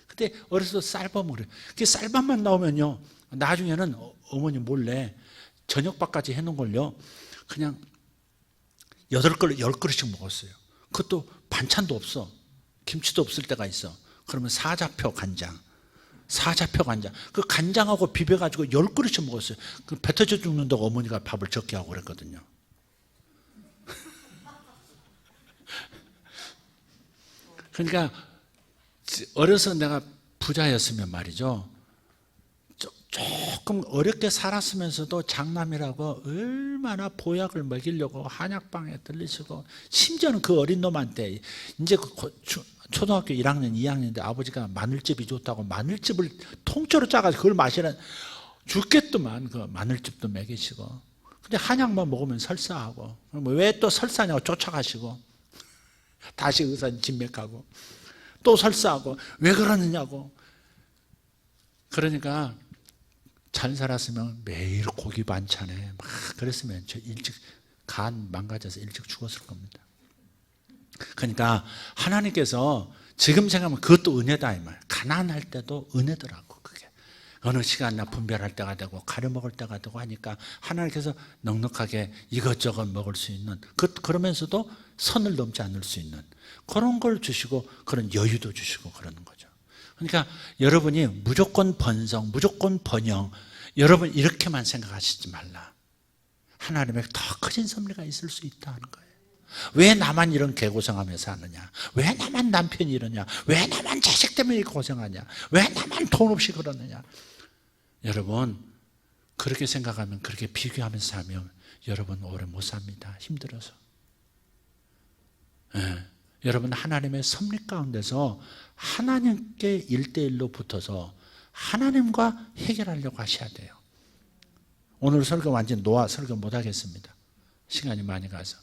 근데 어렸을 때 쌀밥 먹어요. 그 쌀밥만 나오면요, 나중에는 어머니 몰래 저녁밥까지 해놓은 걸요, 그냥 8그릇, 10그릇씩 먹었어요. 그것도 반찬도 없어. 김치도 없을 때가 있어. 그러면 사자표 간장. 그 간장하고 비벼가지고 10그릇씩 먹었어요. 그 배 터져 죽는다고 어머니가 밥을 적게 하고 그랬거든요. 그러니까 어려서 내가 부자였으면 말이죠, 조금 어렵게 살았으면서도 장남이라고 얼마나 보약을 먹이려고 한약방에 들리시고, 심지어는 그 어린 놈한테 이제 초등학교 1학년, 2학년인데 아버지가 마늘즙이 좋다고 마늘즙을 통째로 짜가지고 그걸 마시라, 죽겠더만. 그 마늘즙도 먹이시고. 근데 한약만 먹으면 설사하고, 왜 또 설사냐고 쫓아가시고, 다시 의사 진맥하고 또 설사하고, 왜 그러느냐고. 그러니까 잘 살았으면 매일 고기 반찬에 막 그랬으면 저 일찍 간 망가져서 일찍 죽었을 겁니다. 그러니까 하나님께서 지금 생각하면 그것도 은혜다 이 말. 가난할 때도 은혜더라고. 그게 어느 시간이나 분별할 때가 되고 가려 먹을 때가 되고 하니까 하나님께서 넉넉하게 이것저것 먹을 수 있는, 그러면서도 선을 넘지 않을 수 있는 그런 걸 주시고, 그런 여유도 주시고 그러는 거죠. 그러니까 여러분이 무조건 번성, 무조건 번영, 여러분 이렇게만 생각하시지 말라. 하나님의 더 커진 섭리가 있을 수 있다는 거예요. 왜 나만 이런 개고생하며 사느냐? 왜 나만 남편이 이러냐? 왜 나만 자식 때문에 고생하냐? 왜 나만 돈 없이 그러느냐? 여러분 그렇게 생각하면, 그렇게 비교하면서 살면 여러분 오래 못 삽니다. 힘들어서. 여러분 하나님의 섭리 가운데서 하나님께 1대1로 붙어서 하나님과 해결하려고 하셔야 돼요. 오늘 설교 완전 놓아 설교 못 하겠습니다. 시간이 많이 가서.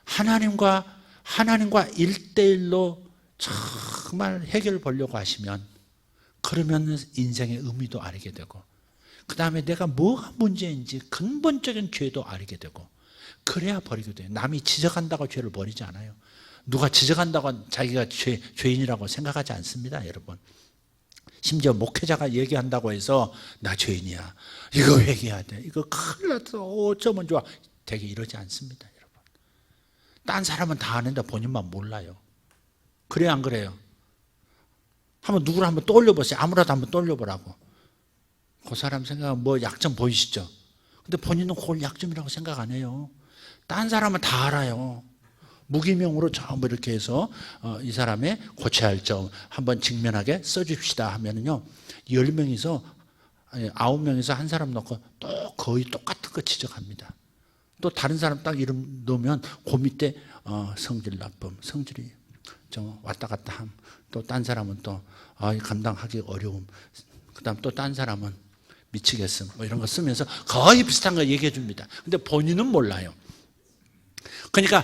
하나님과 1대1로 정말 해결을 보려고 하시면, 그러면 인생의 의미도 알게 되고, 그 다음에 내가 뭐가 문제인지 근본적인 죄도 알게 되고, 그래야 버리게 돼요. 남이 지적한다고 죄를 버리지 않아요. 누가 지적한다고 자기가 죄인이라고 생각하지 않습니다, 여러분. 심지어 목회자가 얘기한다고 해서 나 죄인이야, 이거 회개해야 돼, 이거 큰일 났어, 어쩌면 좋아, 되게 이러지 않습니다, 여러분. 딴 사람은 다 아는데 본인만 몰라요. 그래요, 안 그래요? 한번 누구를 한번 떠올려보세요. 아무라도 한번 떠올려보라고. 그 사람 생각하면 뭐 약점 보이시죠? 근데 본인은 그걸 약점이라고 생각 안 해요. 딴 사람은 다 알아요. 무기명으로 전부 이렇게 해서 이 사람의 고쳐야 할 점 한번 직면하게 써줍시다 하면은요, 10명이서 9명에서 한 사람 넣고 또 거의 똑같은 거 지적합니다. 또 다른 사람 딱 이름 넣으면 그 밑에 성질 나쁨, 성질이 좀 왔다 갔다 함, 또 딴 사람은 또 감당하기 어려움, 그 다음 또 딴 사람은 미치겠음, 뭐 이런 거 쓰면서 거의 비슷한 거 얘기해 줍니다. 근데 본인은 몰라요. 그러니까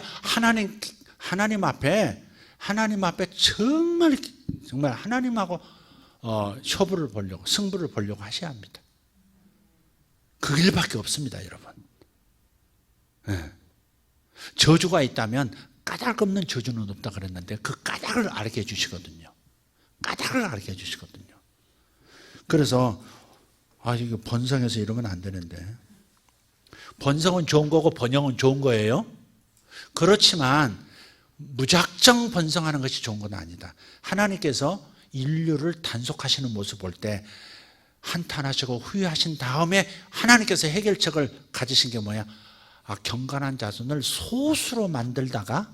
하나님 앞에 하나님 앞에 정말 하나님하고 쇼부를 보려고, 승부를 보려고 하셔야 합니다. 그 일밖에 없습니다, 여러분. 네. 저주가 있다면 까닭 없는 저주는 없다 그랬는데 그 까닭을 알게 해주시거든요. 까닭을 알게 해주시거든요. 그래서 이거 번성해서 이러면 안 되는데, 번성은 좋은 거고 번영은 좋은 거예요. 그렇지만 무작정 번성하는 것이 좋은 건 아니다. 하나님께서 인류를 단속하시는 모습 볼 때 한탄하시고 후회하신 다음에 하나님께서 해결책을 가지신 게 뭐야? 경건한 자손을 소수로 만들다가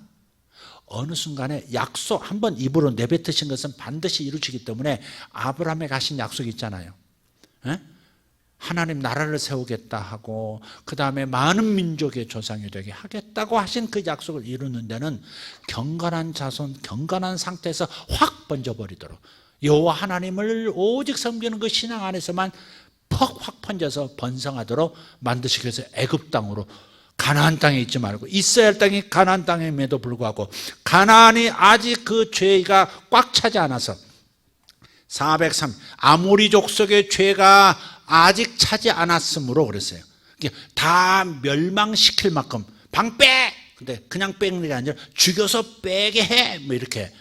어느 순간에 약속 한번 입으로 내뱉으신 것은 반드시 이루시기 때문에 아브라함에 가신 약속이 있잖아요. 하나님 나라를 세우겠다 하고 그 다음에 많은 민족의 조상이 되게 하겠다고 하신 그 약속을 이루는 데는 경건한 자손, 경건한 상태에서 확 번져버리도록, 여호와 하나님을 오직 섬기는 그 신앙 안에서만 확 번져서 번성하도록 만드시기 위해서 애굽 땅으로, 가나안 땅에 있지 말고, 있어야 할 땅이 가나안 땅임에도 불구하고 가나안이 아직 그 죄가 꽉 차지 않아서 403 아모리 족속의 죄가 아직 차지 않았으므로 그랬어요. 다 멸망시킬 만큼 방 빼! 근데 그냥 빼는 게 아니라 죽여서 빼게 해! 뭐 이렇게.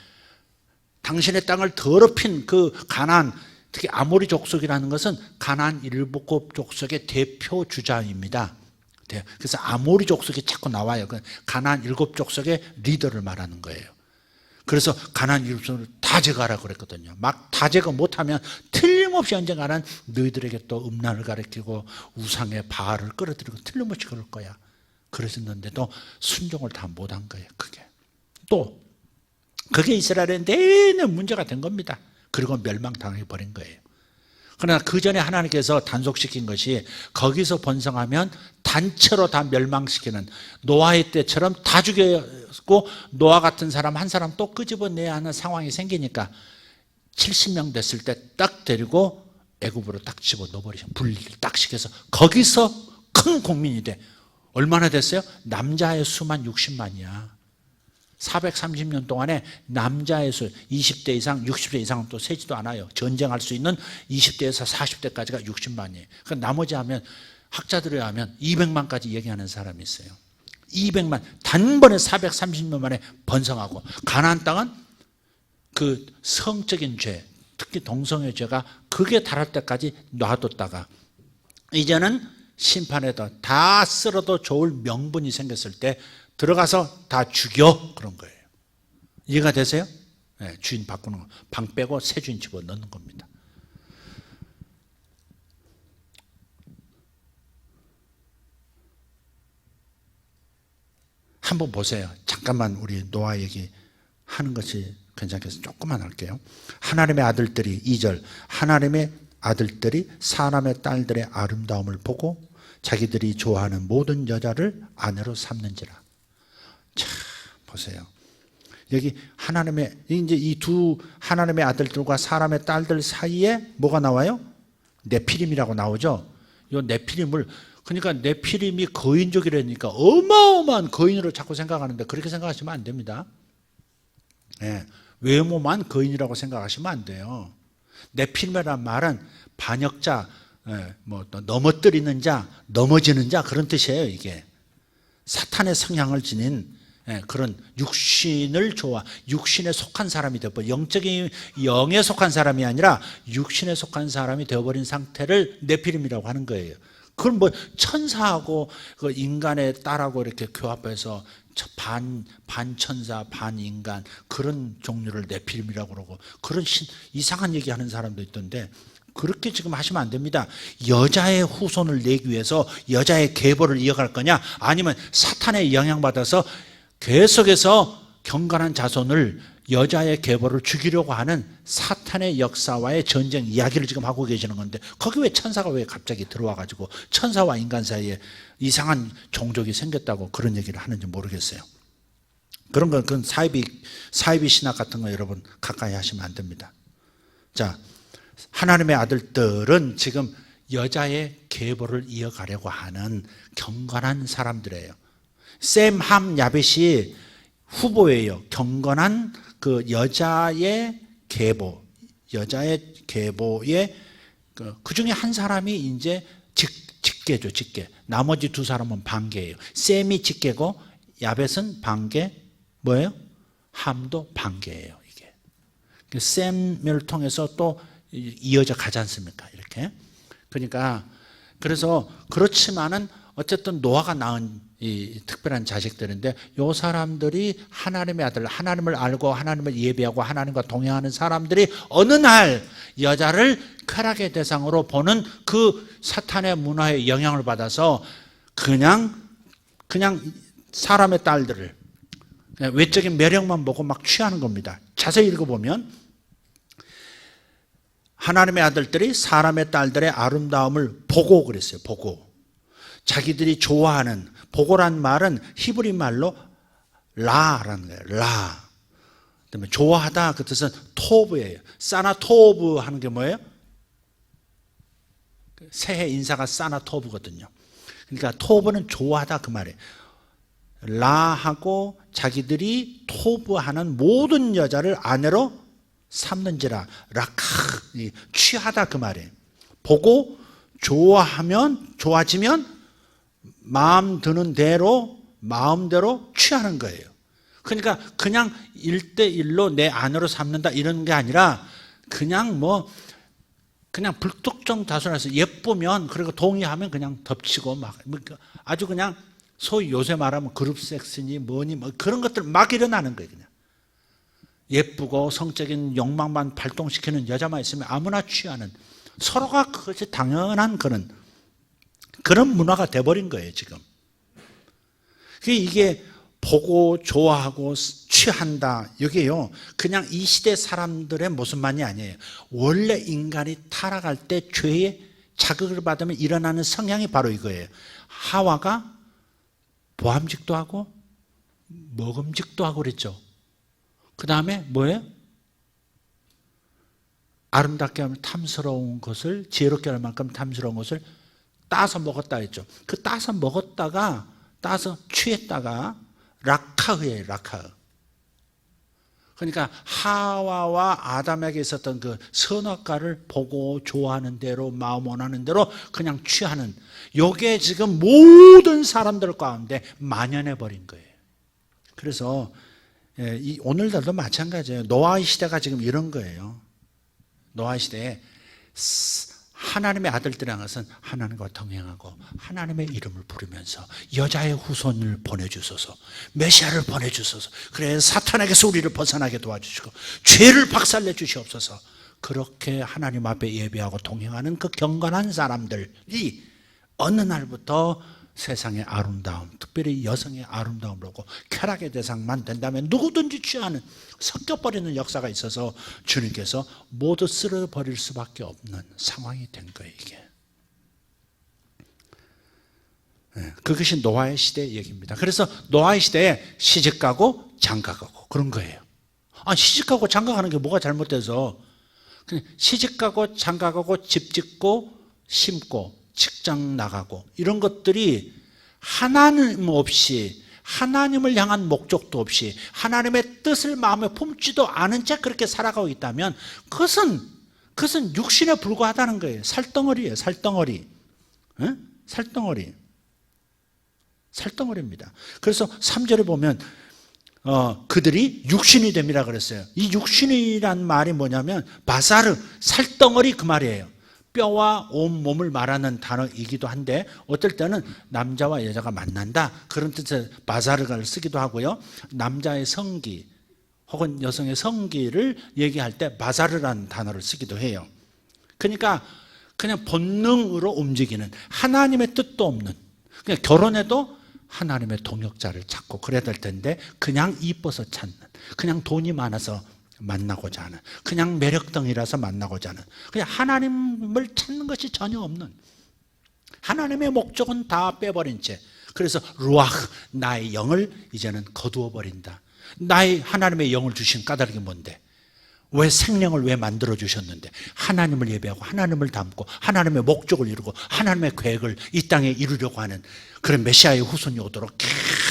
당신의 땅을 더럽힌 그 가나안, 특히 아모리 족속이라는 것은 가나안 일곱 족속의 대표 주자입니다. 그래서 아모리 족속이 자꾸 나와요. 가나안 일곱 족속의 리더를 말하는 거예요. 그래서 가나안 일곱 족속을 다 제거하라고 그랬거든요. 막 다 제거 못하면 틀림없이 언젠가는 너희들에게 또 음란을 가르치고 우상의 바알을 끌어들이고 틀림없이 그럴 거야. 그랬었는데도 순종을 다 못한 거예요. 그게 이스라엘의 내내 문제가 된 겁니다. 그리고 멸망당해 버린 거예요. 그러나 그 전에 하나님께서 단속시킨 것이 거기서 번성하면 단체로 다 멸망시키는, 노아의 때처럼 다 죽였고 노아 같은 사람 한 사람 또 끄집어내야 하는 상황이 생기니까 70명 됐을 때 딱 데리고 애굽으로 딱 집어넣어버리죠. 분리를 딱 시켜서 거기서 큰 국민이 돼. 얼마나 됐어요? 남자의 수만 60만이야. 430년 동안에 남자의 수 20대 이상, 60대 이상은 또 세지도 않아요. 전쟁할 수 있는 20대에서 40대까지가 60만이에요. 그러니까 나머지 하면, 학자들에 하면 200만까지 얘기하는 사람이 있어요. 200만, 단번에 430년 만에 번성하고, 가나안 땅은 그 성적인 죄, 특히 동성애 죄가 그게 달할 때까지 놔뒀다가 이제는 심판에다 다 쓸어도 좋을 명분이 생겼을 때 들어가서 다 죽여, 그런 거예요. 이해가 되세요? 네, 주인 바꾸는 거. 방 빼고 새 주인 집어넣는 겁니다. 한번 보세요. 잠깐만 우리 노아 얘기 하는 것이 괜찮겠어요. 조금만 할게요. 하나님의 아들들이, 2절, 하나님의 아들들이 사람의 딸들의 아름다움을 보고 자기들이 좋아하는 모든 여자를 아내로 삼는지라. 자, 보세요. 여기 하나님의, 이제 이 두 하나님의 아들들과 사람의 딸들 사이에 뭐가 나와요? 네피림이라고 나오죠. 이 네피림을, 그러니까 네피림이 거인족이라니까 어마어마한 거인으로 자꾸 생각하는데 그렇게 생각하시면 안 됩니다. 네, 외모만 거인이라고 생각하시면 안 돼요. 네피림이라는 말은 반역자, 뭐 넘어뜨리는 자, 넘어지는 자, 그런 뜻이에요. 이게 사탄의 성향을 지닌 그런 육신을 육신에 속한 사람이 되어버린, 영적인 영에 속한 사람이 아니라 육신에 속한 사람이 되어버린 상태를 네피림이라고 하는 거예요. 그건 뭐 천사하고 그 인간의 딸하고 이렇게 교합해서 반천사 반인간 그런 종류를 네피림이라고 그러고, 그런 이상한 얘기하는 사람도 있던데 그렇게 지금 하시면 안 됩니다. 여자의 후손을 내기 위해서 여자의 계보를 이어갈 거냐, 아니면 사탄의 영향받아서 계속해서 경건한 자손을, 여자의 계보를 죽이려고 하는 사탄의 역사와의 전쟁 이야기를 지금 하고 계시는 건데, 거기 왜 천사가 왜 갑자기 들어와가지고 천사와 인간 사이에 이상한 종족이 생겼다고 그런 얘기를 하는지 모르겠어요. 그런 건 그건 사이비 신학 같은 거 여러분 가까이 하시면 안 됩니다. 자, 하나님의 아들들은 지금 여자의 계보를 이어가려고 하는 경건한 사람들이에요. 셈, 함, 야벳이 후보예요. 경건한 그 여자의 계보의 그 중에 한 사람이 이제 직계죠, 직계. 나머지 두 사람은 반계예요. 셈이 직계고 야벳은 반계, 뭐예요? 함도 반계예요, 이게. 셈을 통해서 또 이어져 가지 않습니까? 이렇게. 그러니까, 그래서 그렇지만은 어쨌든 노아가 낳은 이 특별한 자식들인데 요 사람들이 하나님의 아들, 하나님을 알고 하나님을 예배하고 하나님과 동행하는 사람들이 어느 날 여자를 쾌락의 대상으로 보는 그 사탄의 문화에 영향을 받아서 그냥 사람의 딸들을 그냥 외적인 매력만 보고 막 취하는 겁니다. 자세히 읽어보면 하나님의 아들들이 사람의 딸들의 아름다움을 보고 그랬어요. 보고. 자기들이 좋아하는, 보고란 말은 히브리 말로 라라는 거예요. 라. 그다음에 좋아하다 그 뜻은 토브예요. 사나토브 하는 게 뭐예요? 새해 인사가 사나토브거든요. 그러니까 토브는 좋아하다 그 말이에요. 라하고 자기들이 토브하는 모든 여자를 아내로 삼는지라. 라카, 취하다 그 말이에요. 보고 좋아지면 마음 드는 대로 마음대로 취하는 거예요. 그러니까 그냥 1대1로 내 아내로 삼는다 이런 게 아니라 그냥 불특정 다수라서 예쁘면 그리고 동의하면 그냥 덮치고 막 아주 그냥 소위 요새 말하면 그룹 섹스니 뭐니 뭐 그런 것들 막 일어나는 거예요. 그냥 예쁘고 성적인 욕망만 발동시키는 여자만 있으면 아무나 취하는, 서로가 그것이 당연한 그런 문화가 돼버린 거예요, 지금. 이게 보고 좋아하고 취한다, 이게요, 그냥 이 시대 사람들의 모습만이 아니에요. 원래 인간이 타락할 때 죄의 자극을 받으면 일어나는 성향이 바로 이거예요. 하와가 보암직도 하고 먹음직도 하고 그랬죠. 그 다음에 뭐예요? 아름답게 하면 탐스러운 것을, 지혜롭게 할 만큼 탐스러운 것을 따서 먹었다 했죠. 그 따서 취했다가 라카흐예요, 라카흐. 그러니까 하와와 아담에게 있었던 그 선악과를 보고 좋아하는 대로 마음 원하는 대로 그냥 취하는, 요게 지금 모든 사람들 가운데 만연해 버린 거예요. 그래서 오늘날도 마찬가지예요. 노아의 시대가 지금 이런 거예요. 노아의 시대에 하나님의 아들들이 것은 하나님과 동행하고 하나님의 이름을 부르면서 여자의 후손을 보내주소서, 메시아를 보내주소서, 그래 사탄에게서 우리를 벗어나게 도와주시고 죄를 박살내 주시옵소서, 그렇게 하나님 앞에 예배하고 동행하는 그 경건한 사람들이 어느 날부터 세상의 아름다움, 특별히 여성의 아름다움을 보고 쾌락의 대상만 된다면 누구든지 취하는, 섞여버리는 역사가 있어서 주님께서 모두 쓸어버릴 수밖에 없는 상황이 된 거예요, 이게. 그것이 노아의 시대의 얘기입니다. 그래서 노아의 시대에 시집가고 장가가고 그런 거예요. 시집가고 장가가는 게 뭐가 잘못돼서, 시집가고 장가가고 집 짓고 심고 직장 나가고 이런 것들이 하나님 없이, 하나님을 향한 목적도 없이 하나님의 뜻을 마음에 품지도 않은 채 그렇게 살아가고 있다면 그것은 육신에 불과하다는 거예요. 살덩어리예요, 살덩어리. 살덩어리입니다. 그래서 3절에 보면 그들이 육신이 됨이라 그랬어요. 이 육신이란 말이 뭐냐면 바사르, 살덩어리 그 말이에요. 뼈와 온 몸을 말하는 단어이기도 한데 어떨 때는 남자와 여자가 만난다 그런 뜻의 바사르가를 쓰기도 하고요, 남자의 성기 혹은 여성의 성기를 얘기할 때 바사르라는 단어를 쓰기도 해요. 그러니까 그냥 본능으로 움직이는, 하나님의 뜻도 없는, 그냥 결혼해도 하나님의 동역자를 찾고 그래야 될 텐데 그냥 이뻐서 찾는, 그냥 돈이 많아서 만나고자 하는, 그냥 매력덩이라서 만나고자 하는, 그냥 하나님을 찾는 것이 전혀 없는, 하나님의 목적은 다 빼버린 채, 그래서 루아흐, 나의 영을 이제는 거두어 버린다. 나의 하나님의 영을 주신 까닭이 뭔데? 왜 생명을 왜 만들어 주셨는데? 하나님을 예배하고 하나님을 닮고 하나님의 목적을 이루고 하나님의 계획을 이 땅에 이루려고 하는 그런 메시아의 후손이 오도록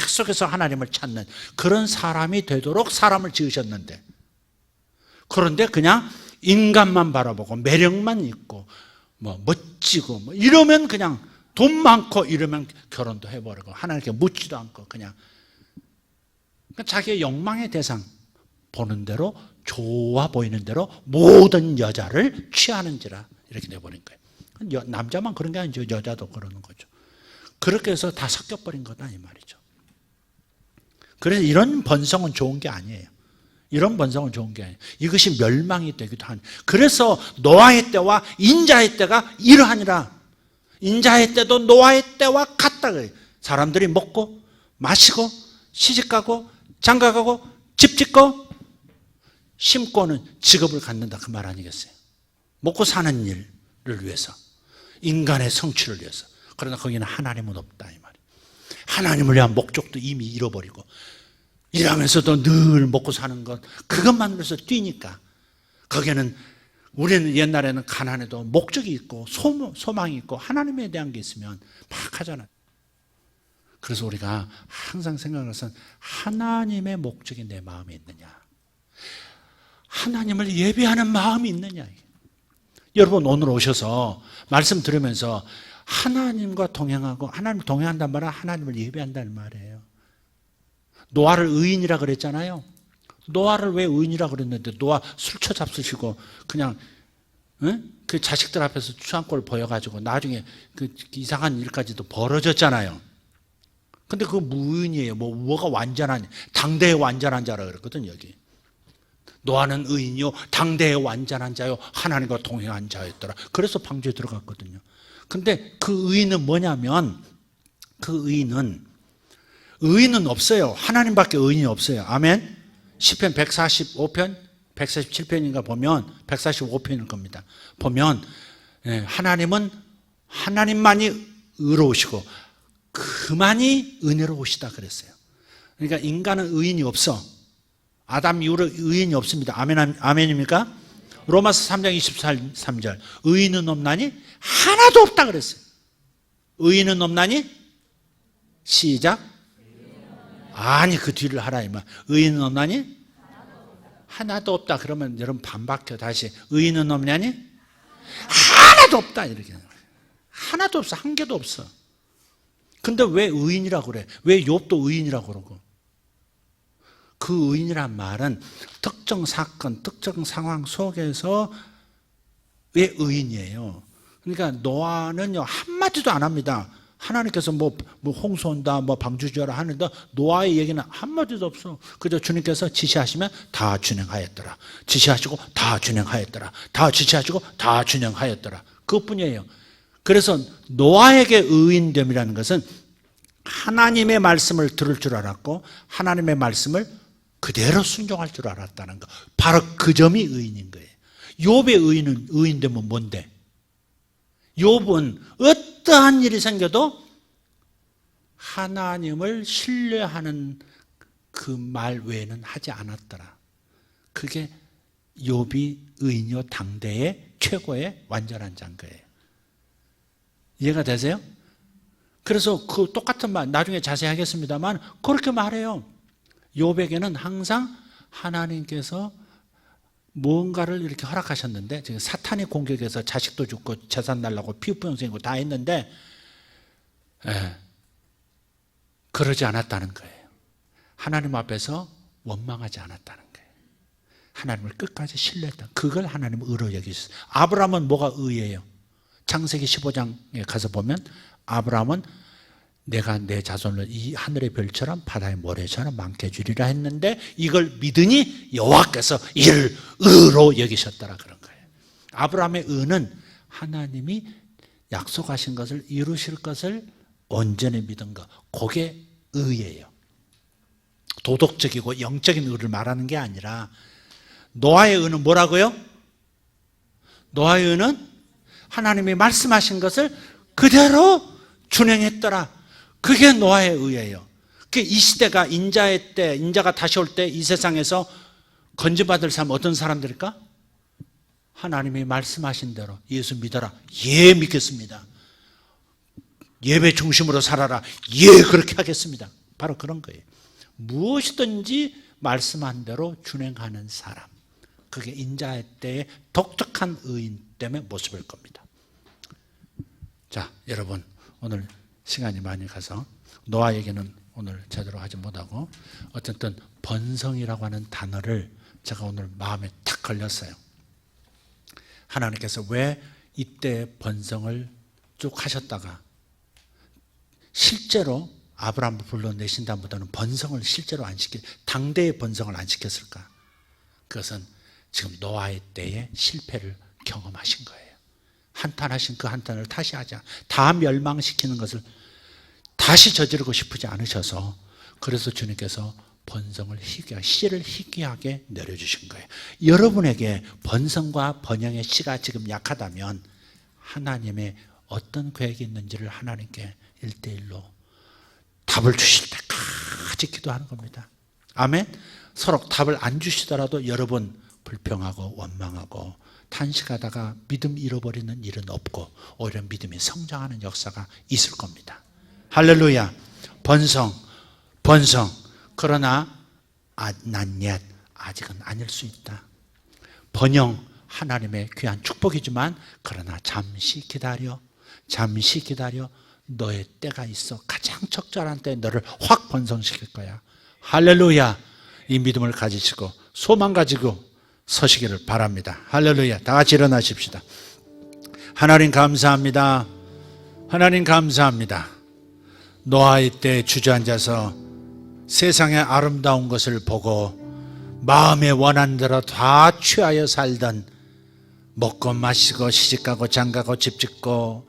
속에서 하나님을 찾는 그런 사람이 되도록 사람을 지으셨는데, 그런데 그냥 인간만 바라보고 매력만 있고 뭐 멋지고 뭐 이러면 그냥 돈 많고 이러면 결혼도 해버리고 하나님께 묻지도 않고 그냥 자기의 욕망의 대상, 보는 대로 좋아 보이는 대로 모든 여자를 취하는지라 이렇게 돼버린 거예요. 남자만 그런 게 아니죠. 여자도 그러는 거죠. 그렇게 해서 다 섞여버린 거다 이 말이죠. 그래서 이런 번성은 좋은 게 아니에요. 이런 번성은 좋은 게 아니에요. 이것이 멸망이 되기도 하니. 그래서 노아의 때와 인자의 때가 이러하니라. 인자의 때도 노아의 때와 같다 그래요. 사람들이 먹고 마시고 시집가고 장가가고 집 짓고 심고는 직업을 갖는다 그 말 아니겠어요? 먹고 사는 일을 위해서, 인간의 성취를 위해서. 그러나 거기는 하나님은 없다 이 말이에요. 하나님을 위한 목적도 이미 잃어버리고 일하면서도 늘 먹고 사는 것 그것만으로서 뛰니까 거기는, 우리는 옛날에는 가난해도 목적이 있고 소망이 있고 하나님에 대한 게 있으면 막 하잖아요. 그래서 우리가 항상 생각하는 것은 하나님의 목적이 내 마음에 있느냐, 하나님을 예배하는 마음이 있느냐. 여러분 오늘 오셔서 말씀 들으면서 하나님과 동행하고, 하나님을 동행한단 말은 하나님을 예배한다는 말이에요. 노아를 의인이라 그랬잖아요. 노아를 왜 의인이라 그랬는데, 노아 술처 잡수시고 그냥 그 자식들 앞에서 추한꼴 보여가지고 나중에 그 이상한 일까지도 벌어졌잖아요. 근데 그거 무의인이에요. 뭐가 완전한, 당대의 완전한 자라 그랬거든 여기. 노아는 의인이요 당대의 완전한 자요 하나님과 동행한 자였더라. 그래서 방주에 들어갔거든요. 근데 그 의인은 뭐냐면, 그 의인은 없어요. 하나님밖에 의인이 없어요. 아멘. 시편 145편 147편인가 보면 145편일 겁니다. 보면 하나님은 하나님만이 의로우시고 그만이 은혜로우시다 그랬어요. 그러니까 인간은 의인이 없어. 아담 이후로 의인이 없습니다. 아멘입니까? 로마서 3장 23절 의인은 없나니 하나도 없다 그랬어요. 의인은 없나니 시작. 아니 그 뒤를 하라 이 말. 의인은 없나니 하나도 없다. 그러면 여러분 반박해 다시. 의인은 없냐니 하나도 없다 이렇게. 하나도 없어. 한 개도 없어. 근데 왜 의인이라고 그래? 왜 욥도 의인이라고 그러고? 그 의인이란 말은 특정 사건, 특정 상황 속에서 왜 의인이에요? 그러니까 노아는요 한마디도 안 합니다. 하나님께서 뭐 홍수 온다, 뭐 방주 지어라 하는데 노아의 얘기는 한마디도 없어. 그저 주님께서 지시하시면 다 준행하였더라. 지시하시고 다 준행하였더라. 다 지시하시고 다 준행하였더라. 그것뿐이에요. 그래서 노아에게 의인됨이라는 것은 하나님의 말씀을 들을 줄 알았고 하나님의 말씀을 그대로 순종할 줄 알았다는 거. 바로 그 점이 의인인 거예요. 욥의 의인되면 뭔데? 욥은 어떠한 일이 생겨도 하나님을 신뢰하는 그 말 외에는 하지 않았더라. 그게 욥이 의인이요 당대의 최고의 완전한 자인 거예요. 이해가 되세요? 그래서 그 똑같은 말 나중에 자세히 하겠습니다만 그렇게 말해요. 욥에게는 항상 하나님께서 뭔가를 이렇게 허락하셨는데, 지금 사탄이 공격해서 자식도 죽고 재산 날라고 피부병생이고 다 했는데 그러지 않았다는 거예요. 하나님 앞에서 원망하지 않았다는 거예요. 하나님을 끝까지 신뢰했다. 그걸 하나님은 의로 여기셨어요. 아브라함은 뭐가 의예요? 창세기 15장에 가서 보면 아브라함은 내가 내 자손을 이 하늘의 별처럼 바다의 모래처럼 많게 해주리라 했는데 이걸 믿으니 여호와께서 이를 의로 여기셨더라 그런 거예요. 아브라함의 의는 하나님이 약속하신 것을 이루실 것을 온전히 믿은 것, 그게 의예요. 도덕적이고 영적인 의를 말하는 게 아니라. 노아의 의는 뭐라고요? 노아의 의는 하나님이 말씀하신 것을 그대로 준행했더라. 그게 노아의 의예요. 이 시대가 인자의 때, 인자가 다시 올 때 이 세상에서 건져받을 사람 어떤 사람들일까? 하나님이 말씀하신 대로 예수 믿어라. 예, 믿겠습니다. 예배 중심으로 살아라. 예, 그렇게 하겠습니다. 바로 그런 거예요. 무엇이든지 말씀한 대로 준행하는 사람, 그게 인자의 때의 독특한 의인 때문에 모습일 겁니다. 자, 여러분, 오늘 시간이 많이 가서 노아 얘기는 오늘 제대로 하지 못하고 어쨌든 번성이라고 하는 단어를 제가 오늘 마음에 탁 걸렸어요. 하나님께서 왜 이때 번성을 쭉 하셨다가 실제로 아브라함을 불러내신 다음부터는 번성을 실제로 안 시킬, 당대의 번성을 안 시켰을까? 그것은 지금 노아의 때의 실패를 경험하신 거예요. 한탄하신 그 한탄을 다시 하자, 다 멸망시키는 것을 다시 저지르고 싶지 않으셔서, 그래서 주님께서 번성을 희귀하게, 씨를 희귀하게 내려주신 거예요. 여러분에게 번성과 번영의 씨가 지금 약하다면 하나님의 어떤 계획이 있는지를 하나님께 1대1로 답을 주실 때까지 기도하는 겁니다. 아멘. 서로 답을 안 주시더라도 여러분 불평하고 원망하고 탄식하다가 믿음 잃어버리는 일은 없고 오히려 믿음이 성장하는 역사가 있을 겁니다. 할렐루야. 번성. 그러나 not yet, 아직은 아닐 수 있다. 번영, 하나님의 귀한 축복이지만 그러나 잠시 기다려. 너의 때가 있어. 가장 적절한 때에 너를 확 번성시킬 거야. 할렐루야. 이 믿음을 가지시고 소망 가지고 서시기를 바랍니다. 할렐루야. 다 같이 일어나십시다. 하나님 감사합니다. 노아의 때 주저앉아서 세상의 아름다운 것을 보고 마음에 원하는 대로 다 취하여 살던, 먹고 마시고 시집가고 장가고 집 짓고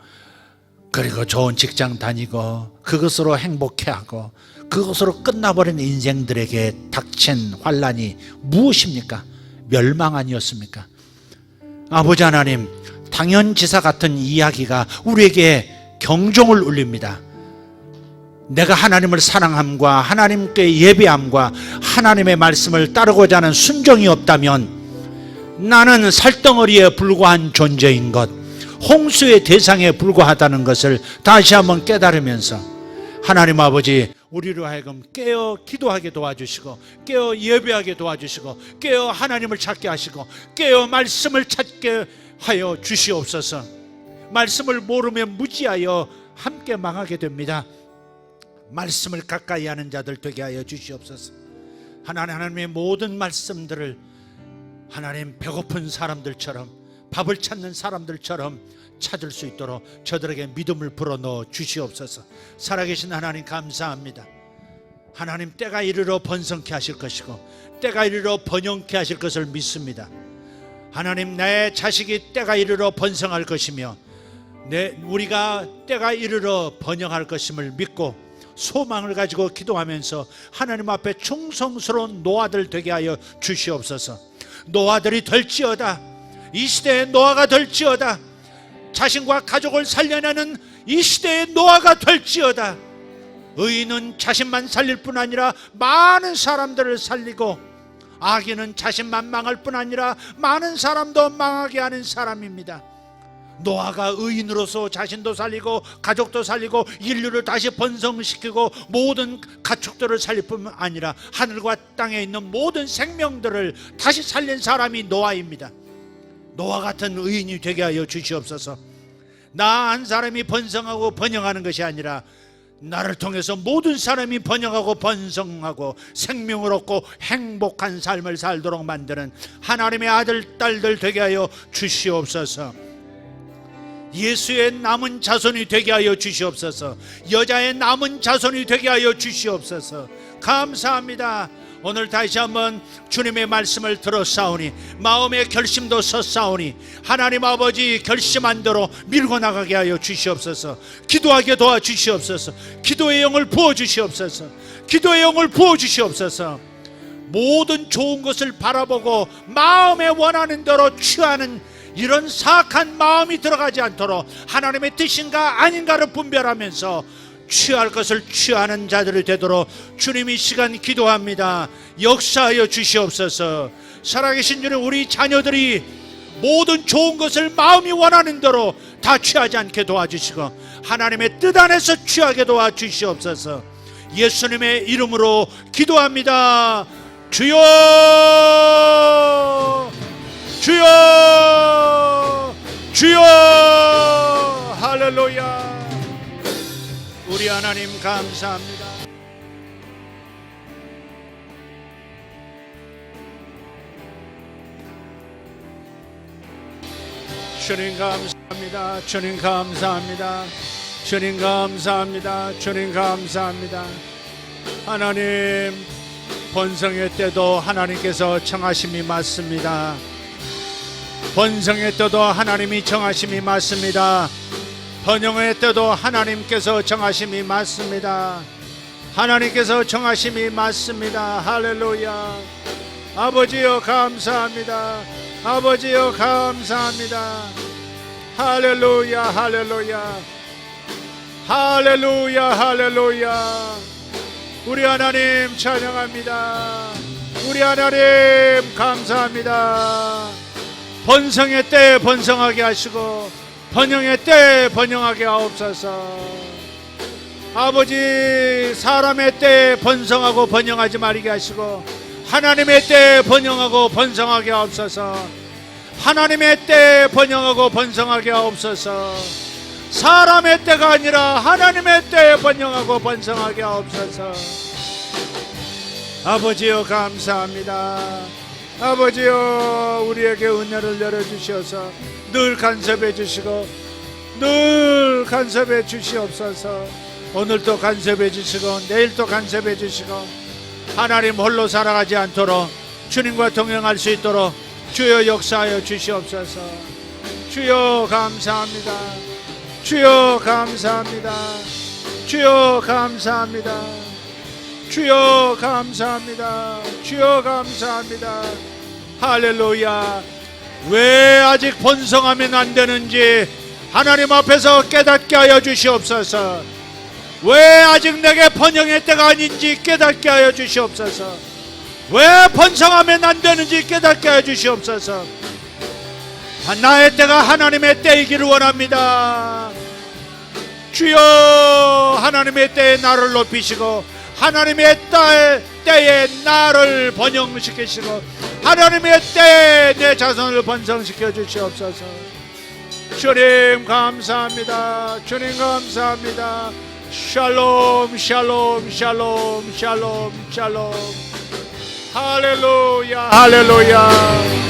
그리고 좋은 직장 다니고 그것으로 행복해하고 그것으로 끝나버린 인생들에게 닥친 환난이 무엇입니까? 멸망 아니었습니까? 아버지 하나님, 당연지사 같은 이야기가 우리에게 경종을 울립니다. 내가 하나님을 사랑함과 하나님께 예배함과 하나님의 말씀을 따르고자 하는 순종이 없다면 나는 살덩어리에 불과한 존재인 것, 홍수의 대상에 불과하다는 것을 다시 한번 깨달으면서 하나님 아버지, 우리로 하여금 깨어 기도하게 도와주시고 깨어 예배하게 도와주시고 깨어 하나님을 찾게 하시고 깨어 말씀을 찾게 하여 주시옵소서. 말씀을 모르면 무지하여 함께 망하게 됩니다. 말씀을 가까이 하는 자들 되게 하여 주시옵소서. 하나님의 모든 말씀들을 하나님 배고픈 사람들처럼, 밥을 찾는 사람들처럼 찾을 수 있도록 저들에게 믿음을 불어넣어 주시옵소서. 살아계신 하나님 감사합니다. 하나님 때가 이르러 번성케 하실 것이고 때가 이르러 번영케 하실 것을 믿습니다. 하나님, 내 자식이 때가 이르러 번성할 것이며 우리가 때가 이르러 번영할 것임을 믿고 소망을 가지고 기도하면서 하나님 앞에 충성스러운 노아들 되게 하여 주시옵소서. 노아들이 될지어다. 이 시대의 노아가 될지어다. 자신과 가족을 살려내는 이 시대의 노아가 될지어다. 의인은 자신만 살릴 뿐 아니라 많은 사람들을 살리고, 악인은 자신만 망할 뿐 아니라 많은 사람도 망하게 하는 사람입니다. 노아가 의인으로서 자신도 살리고 가족도 살리고 인류를 다시 번성시키고 모든 가축들을 살릴 뿐 아니라 하늘과 땅에 있는 모든 생명들을 다시 살린 사람이 노아입니다. 노아 같은 의인이 되게 하여 주시옵소서. 나 한 사람이 번성하고 번영하는 것이 아니라 나를 통해서 모든 사람이 번영하고 번성하고 생명을 얻고 행복한 삶을 살도록 만드는 하나님의 아들, 딸들 되게 하여 주시옵소서. 예수의 남은 자손이 되게 하여 주시옵소서. 여자의 남은 자손이 되게 하여 주시옵소서. 감사합니다. 오늘 다시 한번 주님의 말씀을 들었사오니 마음의 결심도 섰사오니 하나님 아버지 결심한 대로 밀고 나가게 하여 주시옵소서. 기도하게 도와주시옵소서. 기도의 영을 부어주시옵소서. 기도의 영을 부어주시옵소서. 모든 좋은 것을 바라보고 마음에 원하는 대로 취하는 이런 사악한 마음이 들어가지 않도록 하나님의 뜻인가 아닌가를 분별하면서 취할 것을 취하는 자들이 되도록 주님 이 시간 기도합니다. 역사하여 주시옵소서. 살아계신 주님, 우리 자녀들이 모든 좋은 것을 마음이 원하는 대로 다 취하지 않게 도와주시고 하나님의 뜻 안에서 취하게 도와주시옵소서. 예수님의 이름으로 기도합니다. 주여, 주여, 주여. 할렐루야. 우리 하나님 감사합니다. 주님 감사합니다. 주님 감사합니다. 주님 감사합니다. 주님 감사합니다. 하나님, 번성의 때도 하나님께서 정하심이 맞습니다. 번성의 때도 하나님이 정하심이 맞습니다. 번영의 때도 하나님께서 정하심이 맞습니다. 하나님께서 정하심이 맞습니다. 할렐루야. 아버지여 감사합니다. 아버지여 감사합니다. 할렐루야. 할렐루야. 할렐루야. 할렐루야. 우리 하나님 찬양합니다. 우리 하나님 감사합니다. 번성의 때 번성하게 하시고 번영의 때 번영하게 하옵소서. 아버지, 사람의 때 번성하고 번영하지 말게 하시고 하나님의 때 번영하고 번성하게 하옵소서. 하나님의 때 번영하고 번성하게 하옵소서. 사람의 때가 아니라 하나님의 때 번영하고 번성하게 하옵소서. 아버지여 감사합니다. 아버지여, 우리에게 은혜를 열어주셔서 늘 간섭해 주시고 늘 간섭해 주시옵소서. 오늘도 간섭해 주시고 내일도 간섭해 주시고 하나님 홀로 살아가지 않도록 주님과 동행할 수 있도록 주여 역사하여 주시옵소서. 주여 감사합니다. 주여 감사합니다. 주여 감사합니다. 주여 감사합니다. 주여 감사합니다. 할렐루야. 왜 아직 번성하면 안 되는지 하나님 앞에서 깨닫게 하여 주시옵소서. 왜 아직 내게 번영의 때가 아닌지 깨닫게 하여 주시옵소서. 왜 번성하면 안 되는지 깨닫게 하여 주시옵소서. 나의 때가 하나님의 때이기를 원합니다. 주여, 하나님의 때에 나를 높이시고 하나님의 때에 나를 번영시키시고 하나님의 때에 내 자손을 번성시켜 주시옵소서. 주님 감사합니다. 주님 감사합니다. 샬롬 샬롬 샬롬 샬롬 샬롬. 할렐루야. 할렐루야.